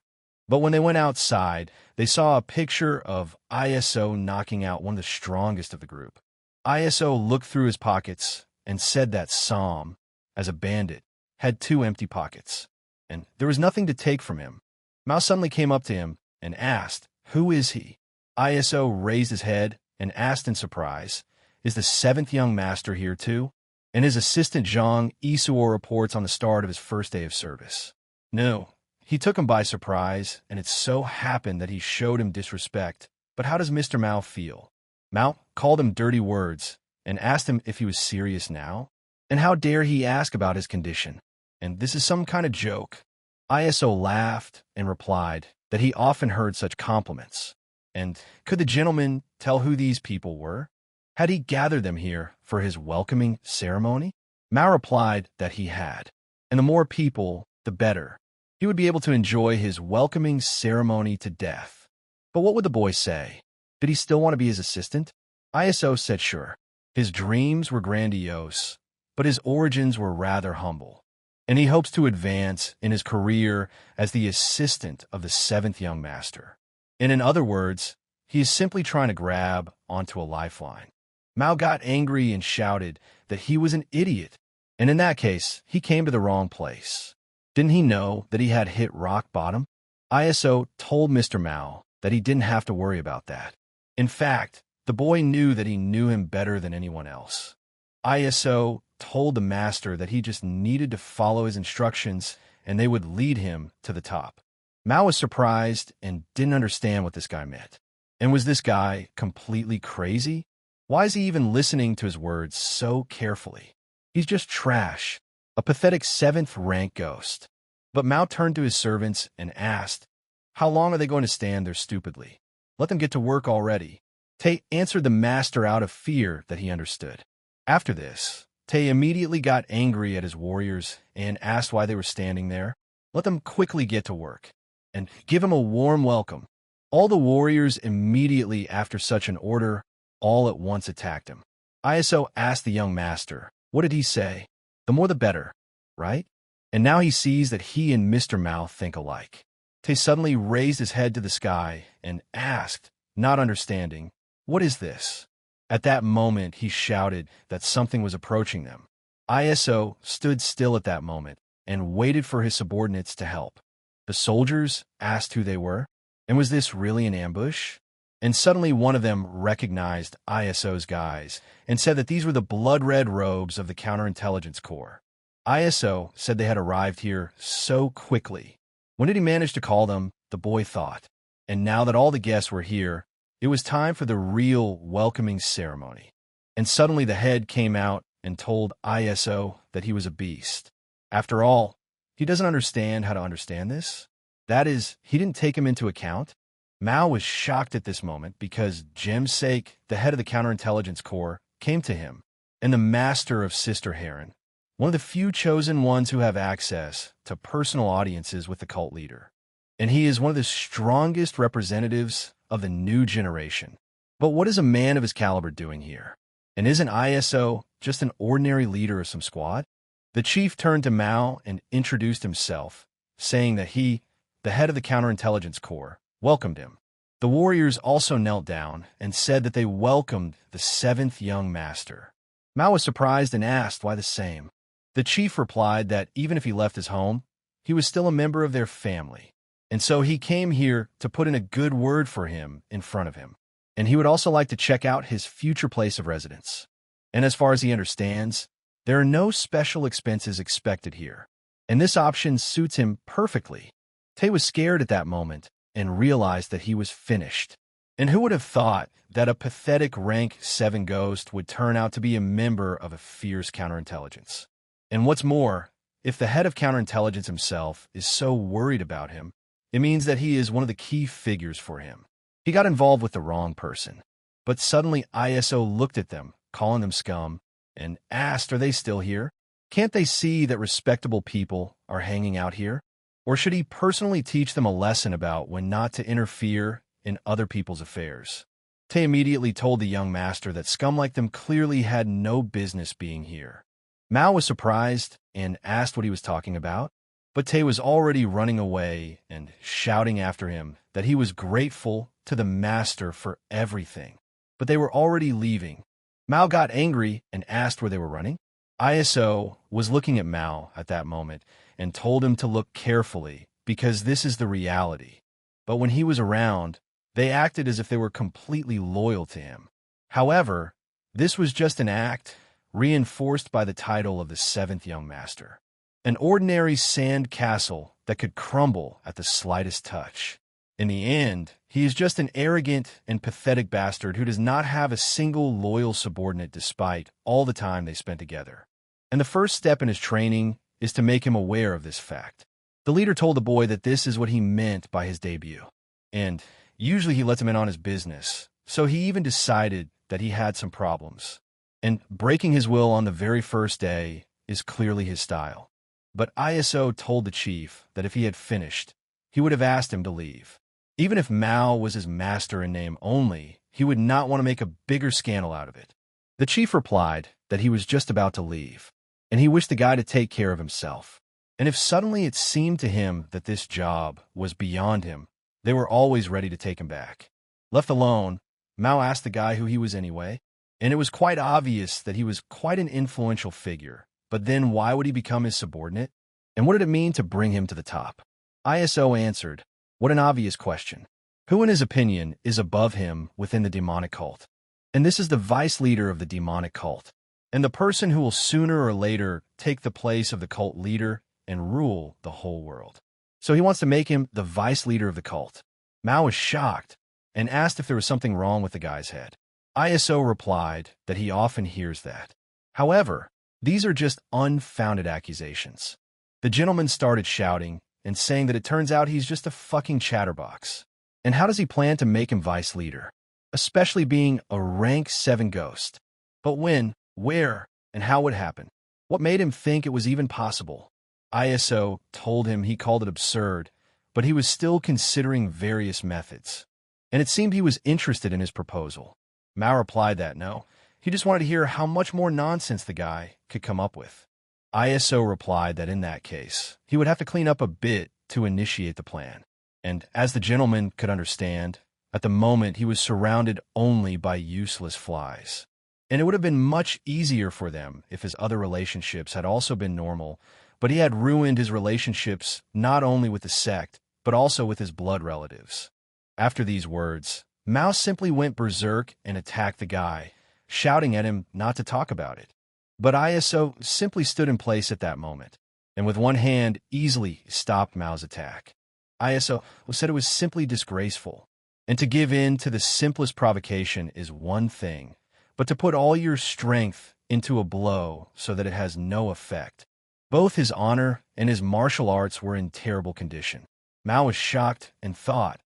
But when they went outside, they saw a picture of Iso knocking out one of the strongest of the group. Iso looked through his pockets and said that Som, as a bandit, had 2 empty pockets, and there was nothing to take from him. Mao suddenly came up to him and asked, Who is he? Iso raised his head and asked in surprise, Is the 7th young master here too? And his assistant Zhang Isuo reports on the start of his first day of service. No, he took him by surprise, and it so happened that he showed him disrespect. But how does Mr. Mao feel? Mao called him dirty words and asked him if he was serious now. And how dare he ask about his condition? And this is some kind of joke. Iso laughed and replied that he often heard such compliments. And could the gentleman tell who these people were? Had he gathered them here for his welcoming ceremony? Mao replied that he had. And the more people, the better. He would be able to enjoy his welcoming ceremony to death. But what would the boy say? Did he still want to be his assistant? Iso said sure. His dreams were grandiose, but his origins were rather humble. And he hopes to advance in his career as the assistant of the 7th young master. And in other words, he is simply trying to grab onto a lifeline. Mao got angry and shouted that he was an idiot, and in that case, he came to the wrong place. Didn't he know that he had hit rock bottom? Iso told Mr. Mao that he didn't have to worry about that. In fact, the boy knew that he knew him better than anyone else. Iso told the master that he just needed to follow his instructions and they would lead him to the top. Mao was surprised and didn't understand what this guy meant. And was this guy completely crazy? Why is he even listening to his words so carefully? He's just trash, a pathetic 7th rank ghost. But Mao turned to his servants and asked, How long are they going to stand there stupidly? Let them get to work already. Tay answered the master out of fear that he understood. After this, Tay immediately got angry at his warriors and asked why they were standing there. Let them quickly get to work and give him a warm welcome. All the warriors immediately after such an order all at once attacked him. ISO asked the young master, what did he say? The more the better, right? And now he sees that he and Mr. Mouth think alike. Tay suddenly raised his head to the sky and asked, not understanding, what is this? At that moment, he shouted that something was approaching them. ISO stood still at that moment and waited for his subordinates to help. The soldiers asked who they were, and was this really an ambush? And suddenly one of them recognized ISO's guys and said that these were the blood-red robes of the Counterintelligence Corps. ISO said they had arrived here so quickly. When did he manage to call them? The boy thought. And now that all the guests were here, it was time for the real welcoming ceremony. And suddenly the head came out and told ISO that he was a beast. After all, he doesn't understand how to understand this. That is, he didn't take him into account. Mao was shocked at this moment because Sect, the head of the Counterintelligence Corps, came to him, and the master of Sister Heron, one of the few chosen ones who have access to personal audiences with the cult leader. And he is one of the strongest representatives of the new generation. But what is a man of his caliber doing here? And isn't ISO just an ordinary leader of some squad? The chief turned to Mao and introduced himself, saying that he, the head of the Counterintelligence Corps, welcomed him. The warriors also knelt down and said that they welcomed the seventh young master. Mao was surprised and asked why the same. The chief replied that even if he left his home, he was still a member of their family. And so he came here to put in a good word for him in front of him. And he would also like to check out his future place of residence. And as far as he understands, there are no special expenses expected here. And this option suits him perfectly. Tay was scared at that moment and realized that he was finished. And who would have thought that a pathetic rank 7 ghost would turn out to be a member of a fierce counterintelligence? And what's more, if the head of counterintelligence himself is so worried about him, it means that he is one of the key figures for him. He got involved with the wrong person. But suddenly ISO looked at them, calling them scum, and asked, are they still here? Can't they see that respectable people are hanging out here? Or should he personally teach them a lesson about when not to interfere in other people's affairs? Tay immediately told the young master that scum like them clearly had no business being here. Mao was surprised and asked what he was talking about, but Tay was already running away and shouting after him that he was grateful to the master for everything. But they were already leaving. Mao got angry and asked where they were running. ISO was looking at Mao at that moment and told him to look carefully because this is the reality. But when he was around, they acted as if they were completely loyal to him. However, this was just an act reinforced by the title of the seventh young master. An ordinary sand castle that could crumble at the slightest touch. In the end, he is just an arrogant and pathetic bastard who does not have a single loyal subordinate despite all the time they spent together. And the first step in his training is to make him aware of this fact. The leader told the boy that this is what he meant by his debut. And usually he lets him in on his business, so he even decided that he had some problems. And breaking his will on the very first day is clearly his style. But ISO told the chief that if he had finished, he would have asked him to leave. Even if Mao was his master in name only, he would not want to make a bigger scandal out of it. The chief replied that he was just about to leave, and he wished the guy to take care of himself. And if suddenly it seemed to him that this job was beyond him, they were always ready to take him back. Left alone, Mao asked the guy who he was anyway, and it was quite obvious that he was quite an influential figure. But then why would he become his subordinate? And what did it mean to bring him to the top? ISO answered, what an obvious question. Who in his opinion is above him within the demonic cult? And this is the vice leader of the demonic cult, and the person who will sooner or later take the place of the cult leader and rule the whole world. So he wants to make him the vice leader of the cult. Mao was shocked and asked if there was something wrong with the guy's head. ISO replied that he often hears that. However, these are just unfounded accusations. The gentleman started shouting and saying that it turns out he's just a fucking chatterbox. And how does he plan to make him vice leader? Especially being a rank 7 ghost. But when, where, And how would happen? What made him think it was even possible? ISO told him he called it absurd, but he was still considering various methods. And it seemed he was interested in his proposal. Mao replied that no, he just wanted to hear how much more nonsense the guy could come up with. ISO replied that in that case, he would have to clean up a bit to initiate the plan. And as the gentleman could understand, at the moment he was surrounded only by useless flies. And it would have been much easier for them if his other relationships had also been normal, but he had ruined his relationships not only with the sect, but also with his blood relatives. After these words, Mao simply went berserk and attacked the guy, shouting at him not to talk about it. But ISO simply stood in place at that moment, and with one hand easily stopped Mao's attack. ISO said it was simply disgraceful, and to give in to the simplest provocation is one thing, but to put all your strength into a blow so that it has no effect. Both his honor and his martial arts were in terrible condition. Mao was shocked and thought,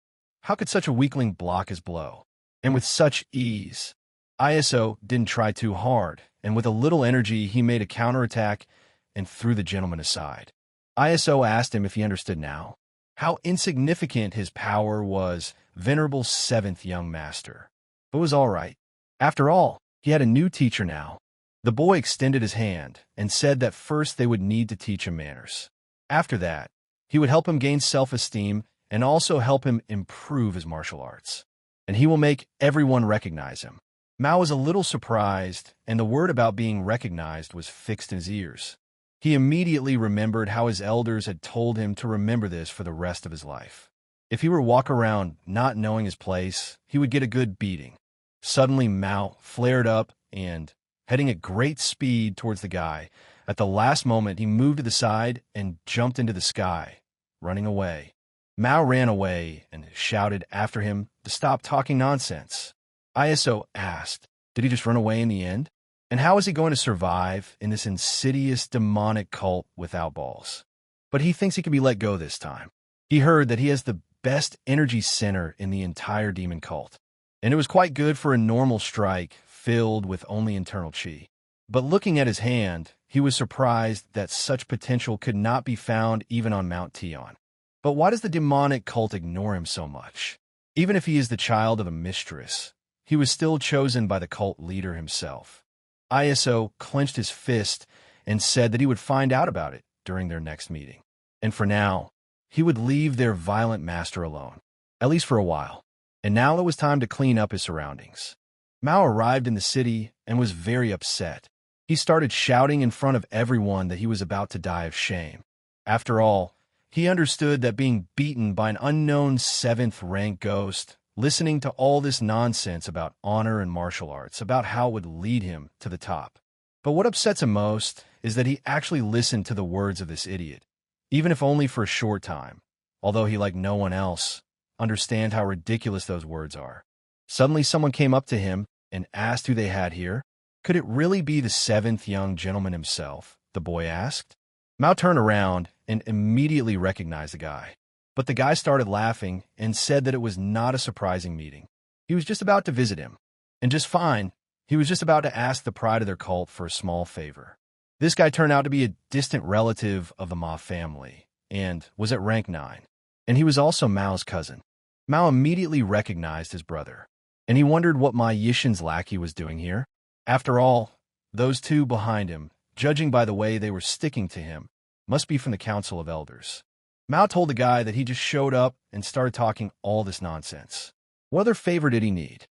how could such a weakling block his blow? And with such ease. ISO didn't try too hard, and with a little energy he made a counterattack and threw the gentleman aside. ISO asked him if he understood now how insignificant his power was, venerable seventh young master. It was all right. After all, he had a new teacher now. The boy extended his hand and said that first they would need to teach him manners. After that, he would help him gain self-esteem and also help him improve his martial arts. And he will make everyone recognize him. Mao was a little surprised, and the word about being recognized was fixed in his ears. He immediately remembered how his elders had told him to remember this for the rest of his life. If he were to walk around not knowing his place, he would get a good beating. Suddenly, Mao flared up and, heading at great speed towards the guy, at the last moment he moved to the side and jumped into the sky, running away. Mao ran away and shouted after him to stop talking nonsense. ISO asked, did he just run away in the end? And how is he going to survive in this insidious demonic cult without balls? But he thinks he can be let go this time. He heard that he has the best energy center in the entire demon cult, and it was quite good for a normal strike filled with only internal chi. But looking at his hand, he was surprised that such potential could not be found even on Mount Tion. But why does the demonic cult ignore him so much? Even if he is the child of a mistress, he was still chosen by the cult leader himself. ISO clenched his fist and said that he would find out about it during their next meeting. And for now, he would leave their violent master alone, at least for a while. And now it was time to clean up his surroundings. Mao arrived in the city and was very upset. He started shouting in front of everyone that he was about to die of shame. After all, he understood that being beaten by an unknown seventh-rank ghost, listening to all this nonsense about honor and martial arts, about how it would lead him to the top. But what upsets him most is that he actually listened to the words of this idiot, even if only for a short time, although he, like no one else, understand how ridiculous those words are. Suddenly someone came up to him and asked who they had here. Could it really be the seventh young gentleman himself? The boy asked. Mao turned around and immediately recognized the guy. But the guy started laughing and said that it was not a surprising meeting. He was just about to visit him. And just fine, he was just about to ask the pride of their cult for a small favor. This guy turned out to be a distant relative of the Ma family and was at rank 9. And he was also Mao's cousin. Mao immediately recognized his brother, and he wondered what Ma Yishin's lackey was doing here. After all, those two behind him, judging by the way they were sticking to him, must be from the Council of Elders. Mao told the guy that he just showed up and started talking all this nonsense. What other favor did he need?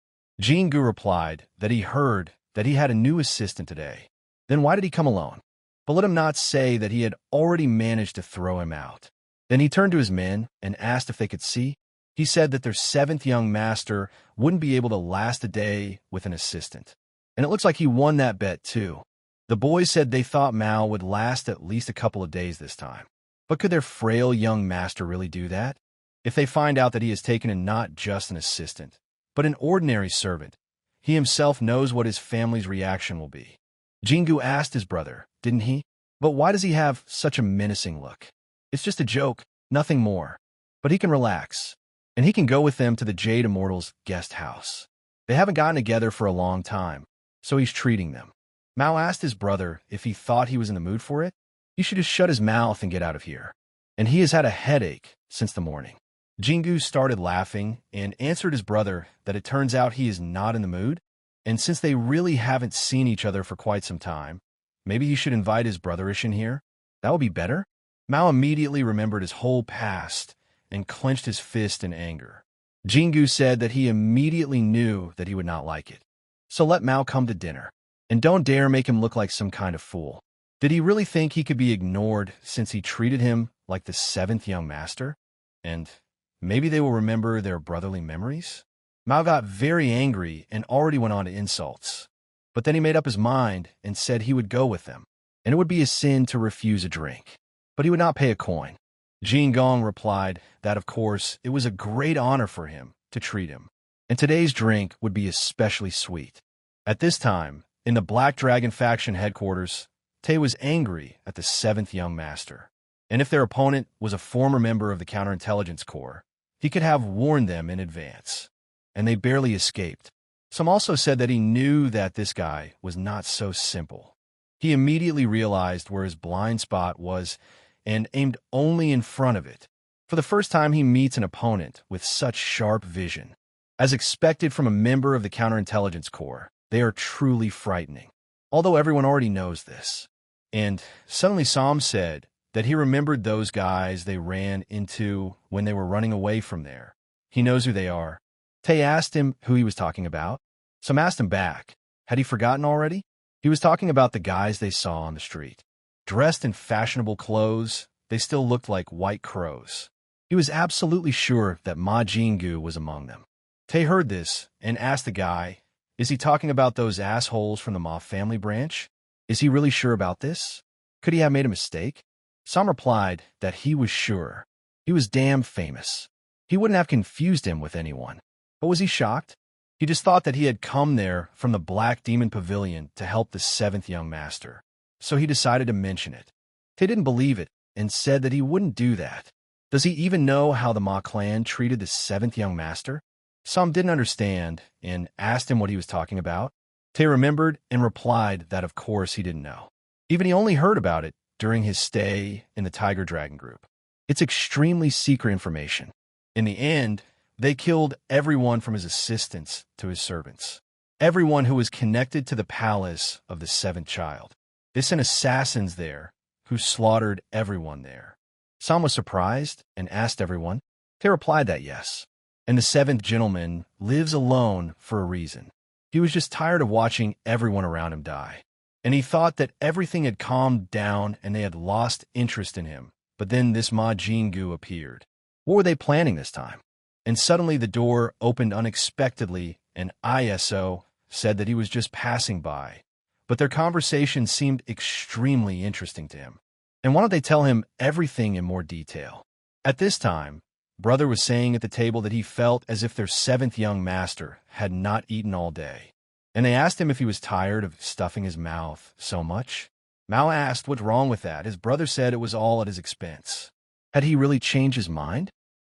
Jingu replied that he heard that he had a new assistant today. Then why did he come alone? But let him not say that he had already managed to throw him out. Then he turned to his men and asked if they could see. He said that their seventh young master wouldn't be able to last a day with an assistant. And it looks like he won that bet too. The boys said they thought Mao would last at least a couple of days this time. But could their frail young master really do that? If they find out that he has taken in not just an assistant, but an ordinary servant, he himself knows what his family's reaction will be. Jingu asked his brother, didn't he? But why does he have such a menacing look? It's just a joke, nothing more. But he can relax, and he can go with them to the Jade Immortals' guest house. They haven't gotten together for a long time, so he's treating them. Mao asked his brother if he thought he was in the mood for it. "You should just shut his mouth and get out of here. And he has had a headache since the morning." Jingu started laughing and answered his brother that it turns out he is not in the mood, and since they really haven't seen each other for quite some time, maybe he should invite his brother-ish in here. That would be better. Mao immediately remembered his whole past and clenched his fist in anger. Jingu said that he immediately knew that he would not like it. So let Mao come to dinner, and don't dare make him look like some kind of fool. Did he really think he could be ignored since he treated him like the seventh young master? And maybe they will remember their brotherly memories? Mao got very angry and already went on to insults. But then he made up his mind and said he would go with them, and it would be a sin to refuse a drink. But he would not pay a coin. Jin Gong replied that, of course, it was a great honor for him to treat him, and today's drink would be especially sweet. At this time, in the Black Dragon faction headquarters, Tay was angry at the seventh young master, and if their opponent was a former member of the Counterintelligence Corps, he could have warned them in advance, and they barely escaped. Some also said that he knew that this guy was not so simple. He immediately realized where his blind spot was and aimed only in front of it. For the first time, he meets an opponent with such sharp vision. As expected from a member of the Counterintelligence Corps, they are truly frightening, although everyone already knows this. And suddenly Sam said that he remembered those guys they ran into when they were running away from there. He knows who they are. Tay asked him who he was talking about. Sam asked him back. Had he forgotten already? He was talking about the guys they saw on the street. Dressed in fashionable clothes, they still looked like white crows. He was absolutely sure that Ma Jingu was among them. Tay heard this and asked the guy, "Is he talking about those assholes from the Ma family branch? Is he really sure about this? Could he have made a mistake?" Sam replied that he was sure. He was damn famous. He wouldn't have confused him with anyone. But was he shocked? He just thought that he had come there from the Black Demon Pavilion to help the seventh young master. So he decided to mention it. Tay didn't believe it and said that he wouldn't do that. Does he even know how the Ma clan treated the seventh young master? Sam didn't understand and asked him what he was talking about. Tay remembered and replied that of course he didn't know. Even he only heard about it during his stay in the Tiger Dragon group. It's extremely secret information. In the end, they killed everyone from his assistants to his servants. Everyone who was connected to the palace of the seventh child. They sent assassins there who slaughtered everyone there. Sam was surprised and asked everyone. They replied that yes. And the seventh gentleman lives alone for a reason. He was just tired of watching everyone around him die. And he thought that everything had calmed down and they had lost interest in him. But then this Ma Jingu appeared. What were they planning this time? And suddenly the door opened unexpectedly and ISO said that he was just passing by. But their conversation seemed extremely interesting to him. And why don't they tell him everything in more detail? At this time, Brother was saying at the table that he felt as if their seventh young master had not eaten all day. And they asked him if he was tired of stuffing his mouth so much. Mao asked what's wrong with that. His brother said it was all at his expense. Had he really changed his mind?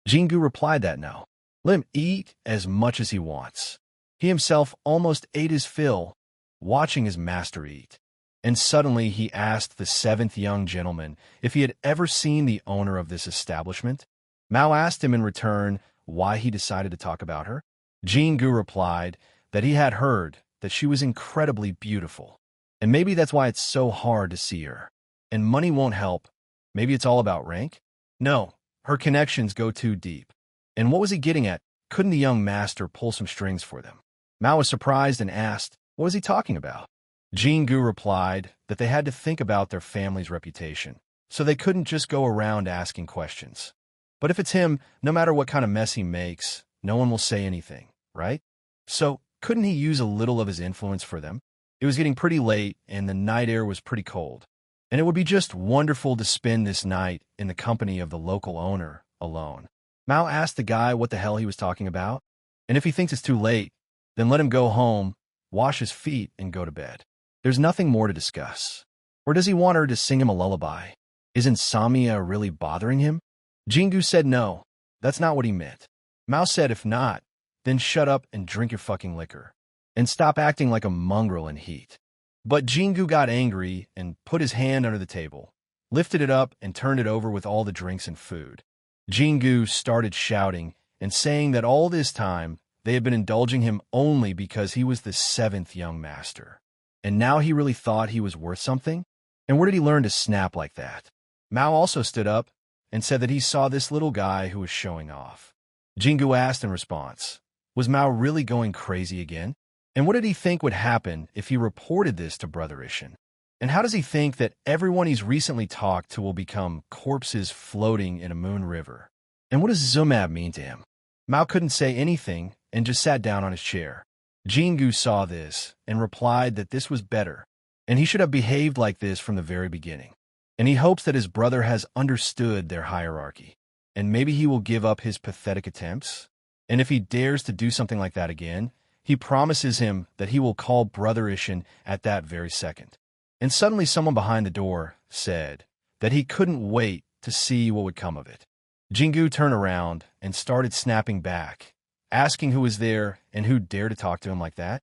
Jingu replied that no. Let him eat as much as he wants. He himself almost ate his fill, watching his master eat. And suddenly he asked the seventh young gentleman if he had ever seen the owner of this establishment. Mao asked him in return why he decided to talk about her. Jingu replied that he had heard that she was incredibly beautiful. And maybe that's why it's so hard to see her. And money won't help. Maybe it's all about rank? No, her connections go too deep. And what was he getting at? Couldn't the young master pull some strings for them? Mao was surprised and asked, what was he talking about? Jingu replied that they had to think about their family's reputation, so they couldn't just go around asking questions. But if it's him, no matter what kind of mess he makes, no one will say anything, right? So couldn't he use a little of his influence for them? It was getting pretty late, and the night air was pretty cold. And it would be just wonderful to spend this night in the company of the local owner alone. Mao asked the guy what the hell he was talking about, and if he thinks it's too late, then let him go home, wash his feet, and go to bed. There's nothing more to discuss. Or does he want her to sing him a lullaby? Is insomnia really bothering him? Jingu said no, that's not what he meant. Mao said if not, then shut up and drink your fucking liquor. And stop acting like a mongrel in heat. But Jingu got angry and put his hand under the table, lifted it up, and turned it over with all the drinks and food. Jingu started shouting and saying that all this time they had been indulging him only because he was the seventh young master. And now he really thought he was worth something? And where did he learn to snap like that? Mao also stood up and said that he saw this little guy who was showing off. Jingu asked in response, was Mao really going crazy again? And what did he think would happen if he reported this to Brother Ishin? And how does he think that everyone he's recently talked to will become corpses floating in a moon river? And what does Zumab mean to him? Mao couldn't say anything and just sat down on his chair. Jingu saw this and replied that this was better, and he should have behaved like this from the very beginning. And he hopes that his brother has understood their hierarchy, and maybe he will give up his pathetic attempts. And if he dares to do something like that again, he promises him that he will call Brother Ishin at that very second. And suddenly someone behind the door said that he couldn't wait to see what would come of it. Jingu turned around and started snapping back, asking who was there and who dared to talk to him like that.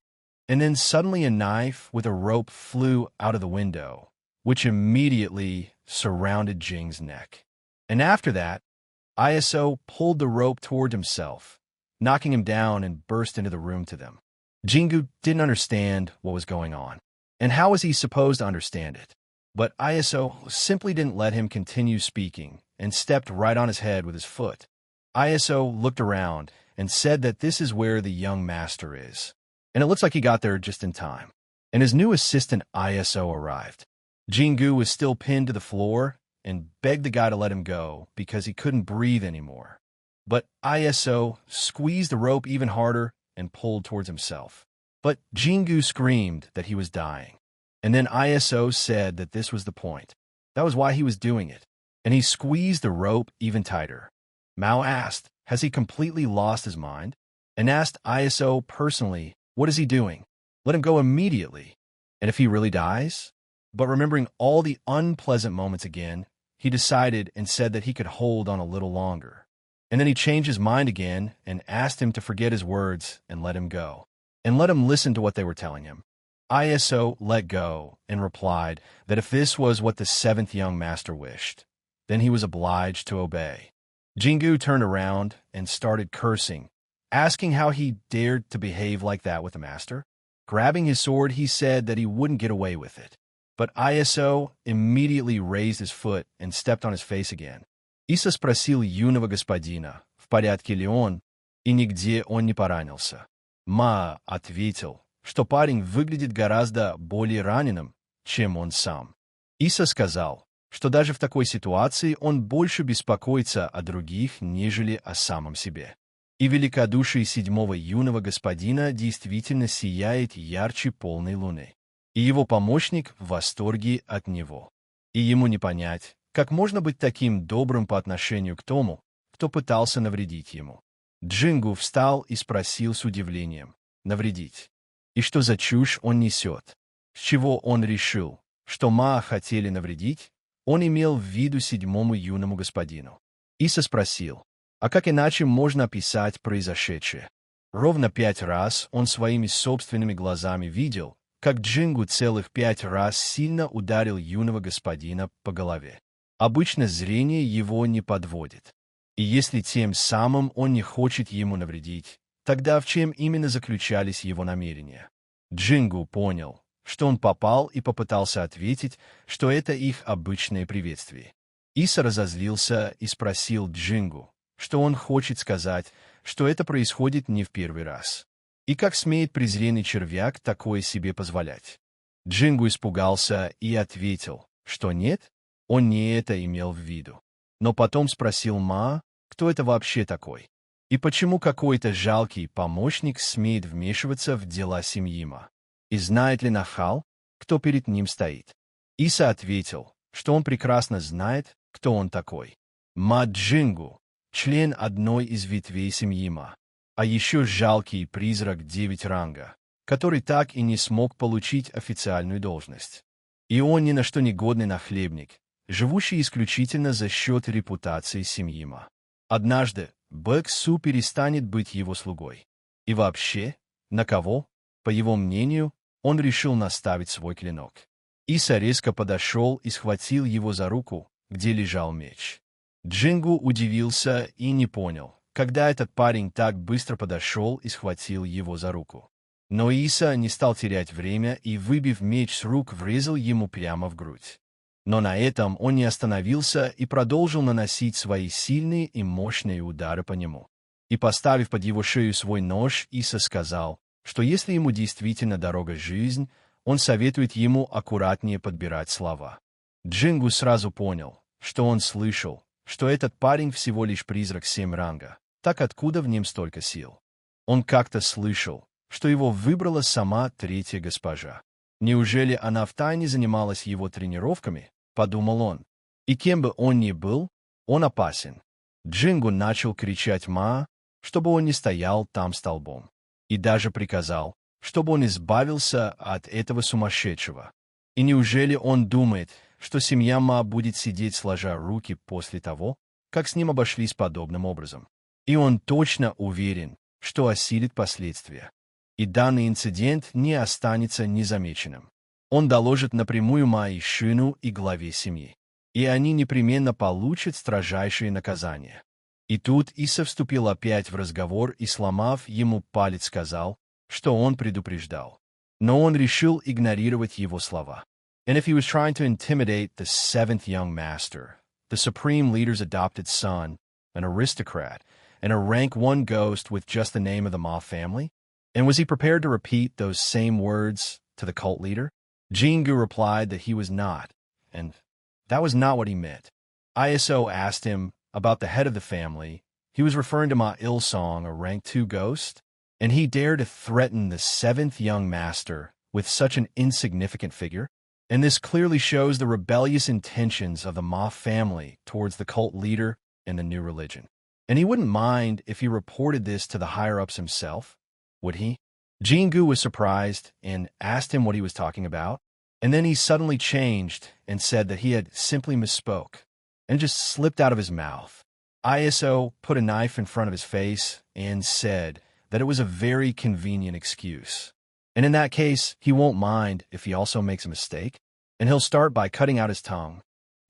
And then suddenly a knife with a rope flew out of the window, which immediately surrounded Jing's neck. And after that, ISO pulled the rope toward himself, knocking him down, and burst into the room to them. Jingu didn't understand what was going on, and how was he supposed to understand it? But ISO simply didn't let him continue speaking and stepped right on his head with his foot. ISO looked around and said that this is where the young master is, and it looks like he got there just in time. And his new assistant ISO arrived. Jingu was still pinned to the floor and begged the guy to let him go because he couldn't breathe anymore. But ISO squeezed the rope even harder and pulled towards himself. But Jingu screamed that he was dying. And then ISO said that this was the point. That was why he was doing it. And he squeezed the rope even tighter. Mao asked, has he completely lost his mind? And asked ISO personally, what is he doing? Let him go immediately. And if he really dies? But remembering all the unpleasant moments again, he decided and said that he could hold on a little longer. And then he changed his mind again and asked him to forget his words and let him go, and let him listen to what they were telling him. ISO let go and replied that if this was what the seventh young master wished, then he was obliged to obey. Jingu turned around and started cursing, asking how he dared to behave like that with the master. Grabbing his sword, he said that he wouldn't get away with it. But ISO immediately raised his foot and stepped on his face again. Иса спросил юного господина, в порядке ли он, и нигде он не поранился. Ма ответил, что парень выглядит гораздо более раненым, чем он сам. Иса сказал, что даже в такой ситуации он больше беспокоится о других, нежели о самом себе. И великодушие седьмого юного господина действительно сияет ярче полной луны. И его помощник в восторге от него. И ему не понять, как можно быть таким добрым по отношению к тому, кто пытался навредить ему. Джингу встал и спросил с удивлением, навредить? И что за чушь он несет? С чего он решил, что Ма хотели навредить? Он имел в виду седьмому юному господину. Иса спросил, а как иначе можно описать произошедшее? Ровно 5 раз он своими собственными глазами видел, как Джингу целых 5 раз сильно ударил юного господина по голове. Обычно зрение его не подводит. И если тем самым он не хочет ему навредить, тогда в чем именно заключались его намерения? Джингу понял, что он попал, и попытался ответить, что это их обычное приветствие. Иса разозлился и спросил Джингу, что он хочет сказать, что это происходит не в первый раз. И как смеет презренный червяк такое себе позволять? Джингу испугался и ответил, что нет, он не это имел в виду. Но потом спросил Ма, кто это вообще такой? И почему какой-то жалкий помощник смеет вмешиваться в дела семьи Ма? И знает ли нахал, кто перед ним стоит? Иса ответил, что он прекрасно знает, кто он такой. Ма Джингу, член одной из ветвей семьи Ма, а еще жалкий призрак 9 ранга, который так и не смог получить официальную должность. И он ни на что не годный нахлебник, живущий исключительно за счет репутации семьи Ма. Однажды Бэк Су перестанет быть его слугой. И вообще, на кого, по его мнению, он решил наставить свой клинок. Иса резко подошел и схватил его за руку, где лежал меч. Джингу удивился и не понял, когда этот парень так быстро подошел и схватил его за руку. Но Иса не стал терять время и, выбив меч с рук, врезал ему прямо в грудь. Но на этом он не остановился и продолжил наносить свои сильные и мощные удары по нему. И, поставив под его шею свой нож, Иса сказал, что если ему действительно дорога жизнь, он советует ему аккуратнее подбирать слова. Джингу сразу понял, что он слышал, что этот парень всего лишь призрак 7 ранга. Так откуда в нем столько сил? Он как-то слышал, что его выбрала сама третья госпожа. Неужели она втайне занималась его тренировками? Подумал он. И кем бы он ни был, он опасен. Джингу начал кричать «Ма», чтобы он не стоял там столбом. И даже приказал, чтобы он избавился от этого сумасшедшего. И неужели он думает, что семья Ма будет сидеть сложа руки после того, как с ним обошлись подобным образом? И он точно уверен, что осилит последствия. И данный инцидент не останется незамеченным. Он доложит напрямую Ма и Шину и главе семьи. И они непременно получат строжайшее наказание. И тут Иса вступил опять в разговор и, сломав ему палец, сказал, что он предупреждал. Но он решил игнорировать его слова. And if he was trying to intimidate the 7th young master, the supreme leader's adopted son, an aristocrat, and a rank 1 ghost with just the name of the Ma family? And was he prepared to repeat those same words to the cult leader? Jingu replied that he was not, and that was not what he meant. ISO asked him about the head of the family. He was referring to Ma Ilsong, a rank 2 ghost, and he dared to threaten the 7th young master with such an insignificant figure? And this clearly shows the rebellious intentions of the Ma family towards the cult leader and the new religion. And he wouldn't mind if he reported this to the higher-ups himself, would he? Jingu was surprised and asked him what he was talking about, and then he suddenly changed and said that he had simply misspoke, and just slipped out of his mouth. ISO put a knife in front of his face and said that it was a very convenient excuse. And in that case, he won't mind if he also makes a mistake, and he'll start by cutting out his tongue.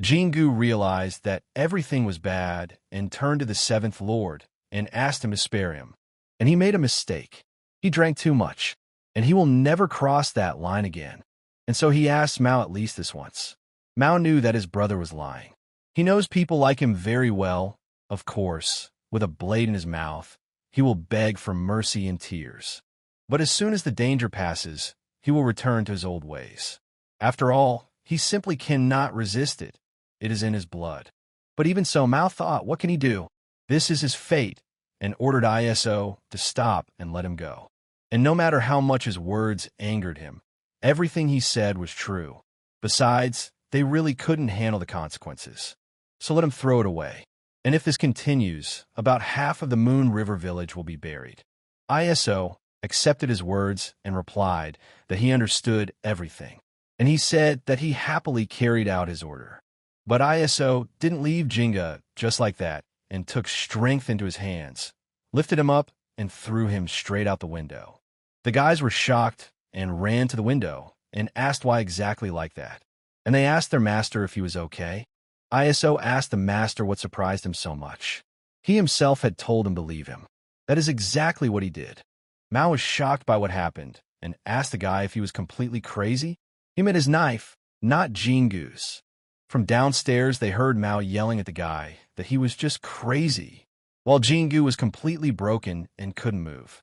Jingu realized that everything was bad and turned to the 7th Lord and asked him to spare him. And he made a mistake. He drank too much, and he will never cross that line again. And so he asked Mao at least this once. Mao knew that his brother was lying. He knows people like him very well. Of course, with a blade in his mouth, he will beg for mercy and tears. But as soon as the danger passes, he will return to his old ways. After all, he simply cannot resist it. It is in his blood. But even so, Mao thought, what can he do? This is his fate, and ordered ISO to stop and let him go. And no matter how much his words angered him, everything he said was true. Besides, they really couldn't handle the consequences. So let him throw it away. And if this continues, about half of the Moon River village will be buried. ISO accepted his words and replied that he understood everything. And he said that he happily carried out his order. But ISO didn't leave Jinga just like that and took strength into his hands, lifted him up, and threw him straight out the window. The guys were shocked and ran to the window and asked why exactly like that. And they asked their master if he was okay. ISO asked the master what surprised him so much. He himself had told him to leave him. That is exactly what he did. Mao was shocked by what happened and asked the guy if he was completely crazy. He meant his knife, not Jingu's. From downstairs, they heard Mao yelling at the guy that he was just crazy, while Jingu was completely broken and couldn't move.